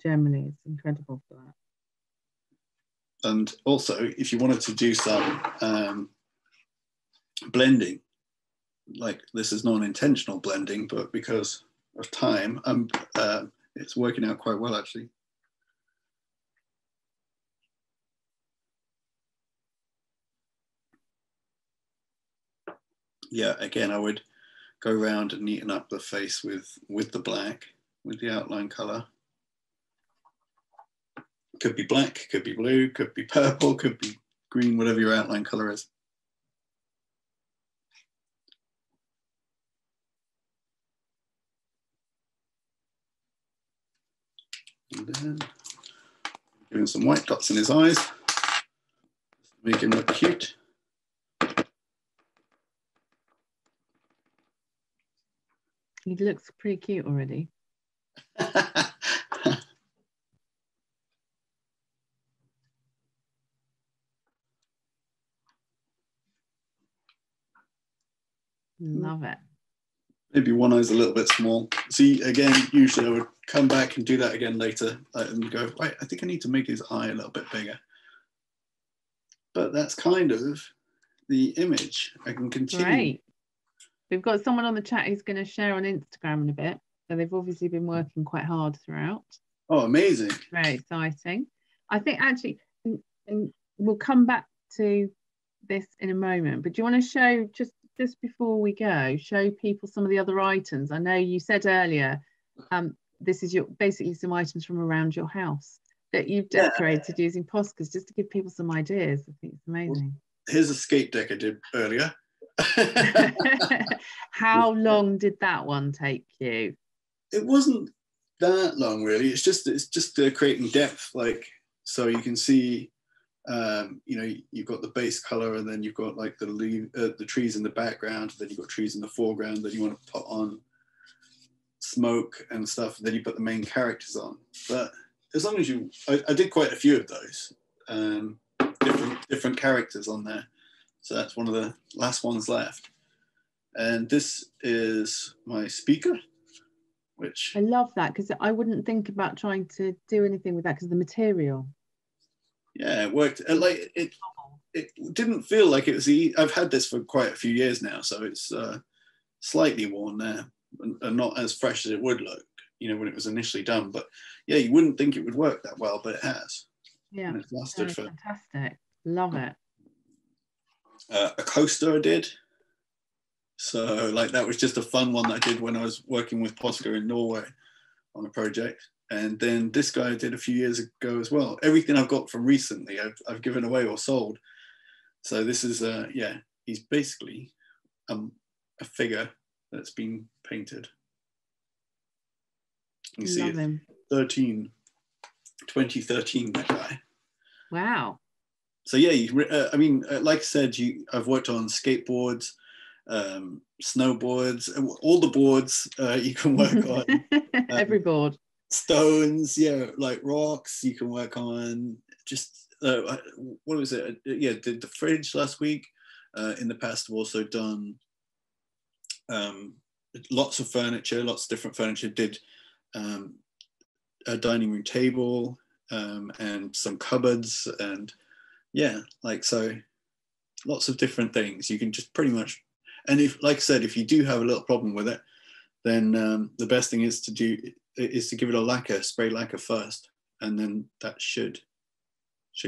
[SPEAKER 1] Generally, it's incredible for that.
[SPEAKER 2] And also, if you wanted to do some blending, like this is non-intentional blending, but because of time, it's working out quite well actually. Yeah, again, I would go around and neaten up the face with the black, with the outline color. Could be black, could be blue, could be purple, could be green, whatever your outline color is. And then giving some white dots in his eyes, make him look cute.
[SPEAKER 1] He looks pretty cute already. Love it.
[SPEAKER 2] Maybe one eye's a little bit small. See, again, usually I would come back and do that again later and go, right, I think I need to make his eye a little bit bigger. But that's kind of the image. I can continue.
[SPEAKER 1] Great. We've got someone on the chat who's going to share on Instagram in a bit. So they've obviously been working quite hard throughout.
[SPEAKER 2] Oh, amazing.
[SPEAKER 1] Very exciting. I think actually, and we'll come back to this in a moment, but do you want to show, just before we go, show people some of the other items? I know you said earlier, this is basically some items from around your house that you've decorated using Poscas, just to give people some ideas. I think it's amazing.
[SPEAKER 2] Here's a skate deck I did earlier.
[SPEAKER 1] How long did that one take you?
[SPEAKER 2] It wasn't that long, really. It's just creating depth, like, so you can see, you know, you've got the base color, and then you've got like the trees in the background, then you've got trees in the foreground, then you want to put on smoke and stuff, and then you put the main characters on. But as long as I did quite a few of those, different characters on there. So that's one of the last ones left. And this is my speaker, which...
[SPEAKER 1] I love that, because I wouldn't think about trying to do anything with that because of the material.
[SPEAKER 2] Yeah, it worked. Like it didn't feel like it was I've had this for quite a few years now, so it's slightly worn there and not as fresh as it would look, you know, when it was initially done. But yeah, you wouldn't think it would work that well, but it has.
[SPEAKER 1] Yeah,
[SPEAKER 2] and it's lasted for
[SPEAKER 1] fantastic. Love it.
[SPEAKER 2] A coaster I did. So like that was just a fun one that I did when I was working with Posca in Norway on a project. And then this guy I did a few years ago as well. Everything I've got from recently, I've given away or sold. So this is, yeah, he's basically a figure that's been painted. You see
[SPEAKER 1] Love him.
[SPEAKER 2] 2013, that guy.
[SPEAKER 1] Wow.
[SPEAKER 2] So yeah, I mean, like I said, I've worked on skateboards, snowboards, all the boards you can work on.
[SPEAKER 1] Every board.
[SPEAKER 2] Stones, yeah, like rocks you can work on. Just what was it? Yeah, did the fridge last week. In the past, I've also done lots of furniture, lots of different furniture. Did a dining room table and some cupboards, and yeah, like, so lots of different things you can just pretty much. And if, like I said, if you do have a little problem with it, then the best thing is to give it a lacquer, spray lacquer first, and then that should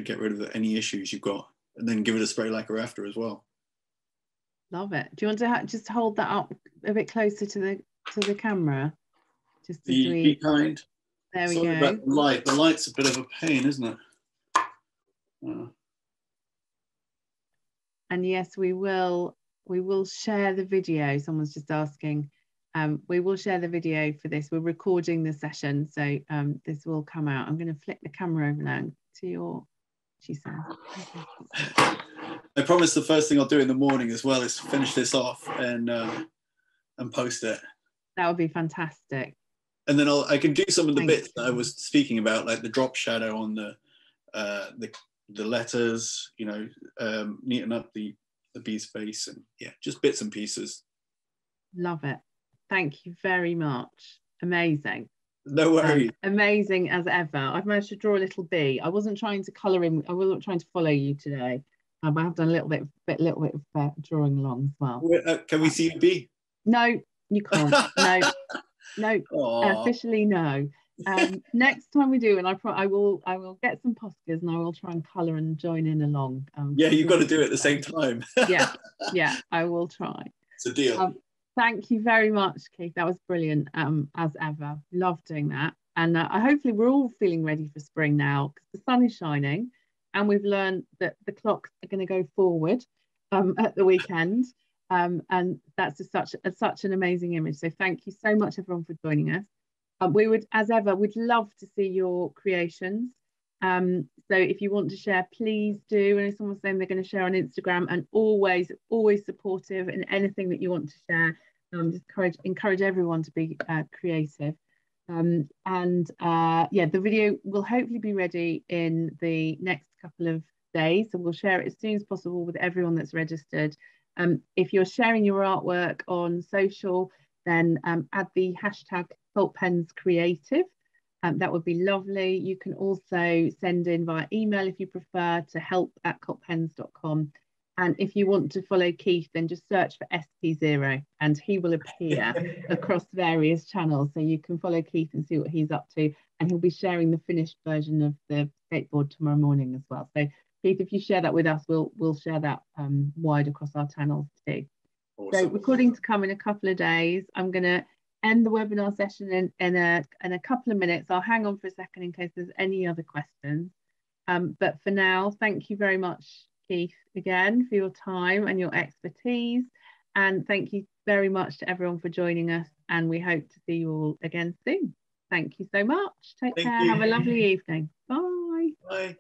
[SPEAKER 2] get rid of any issues you've got, and then give it a spray lacquer after as well.
[SPEAKER 1] Love it. Do you want to just hold that up a bit closer to the camera? Just as
[SPEAKER 2] Be kind.
[SPEAKER 1] There we
[SPEAKER 2] Sorry
[SPEAKER 1] go.
[SPEAKER 2] about the light. The light's a bit of a pain, isn't it?
[SPEAKER 1] And yes, we will share the video. Someone's just asking. We will share the video for this. We're recording the session, so this will come out. I'm going to flick the camera over now to your. She said.
[SPEAKER 2] I promise the first thing I'll do in the morning as well is finish this off and post it.
[SPEAKER 1] That would be fantastic.
[SPEAKER 2] And then I can do some of the bits that I was speaking about, like the drop shadow on the letters, you know, neaten up the bee's face, and yeah, just bits and pieces.
[SPEAKER 1] Love it. Thank you very much. Amazing.
[SPEAKER 2] No worries.
[SPEAKER 1] Amazing as ever. I've managed to draw a little bee. I wasn't trying to colour in. I wasn't trying to follow you today. But I have done a little bit of drawing along as well.
[SPEAKER 2] Can we see a bee?
[SPEAKER 1] No, you can't. No. Officially no. Next time we do, and I will get some Poscas and I will try and colour and join in along.
[SPEAKER 2] Yeah, you've got to do it at the same time.
[SPEAKER 1] yeah, I will try.
[SPEAKER 2] It's a deal.
[SPEAKER 1] Thank you very much, Keith. That was brilliant, as ever. Love doing that. And hopefully we're all feeling ready for spring now, because the sun is shining and we've learned that the clocks are going to go forward at the weekend. And that's such an amazing image. So thank you so much, everyone, for joining us. We would, as ever, we'd love to see your creations. So if you want to share, please do. And someone's saying they're going to share on Instagram, and always supportive in anything that you want to share. Just encourage everyone to be creative. Yeah, the video will hopefully be ready in the next couple of days. So we'll share it as soon as possible with everyone that's registered. If you're sharing your artwork on social, then add the hashtag #CultPensCreative. That would be lovely. You can also send in via email if you prefer to help@cultpens.com. And if you want to follow Keith, then just search for SPZero and he will appear across various channels. So you can follow Keith and see what he's up to. And he'll be sharing the finished version of the skateboard tomorrow morning as well. So Keith, if you share that with us, we'll share that wide across our channels too. Awesome. So recording to come in a couple of days. I'm going to end the webinar session in a couple of minutes. I'll hang on for a second in case there's any other questions. But for now, thank you very much, Keith, again, for your time and your expertise. And thank you very much to everyone for joining us. And we hope to see you all again soon. Thank you so much. Take care. Have a lovely evening. Bye.
[SPEAKER 2] Bye.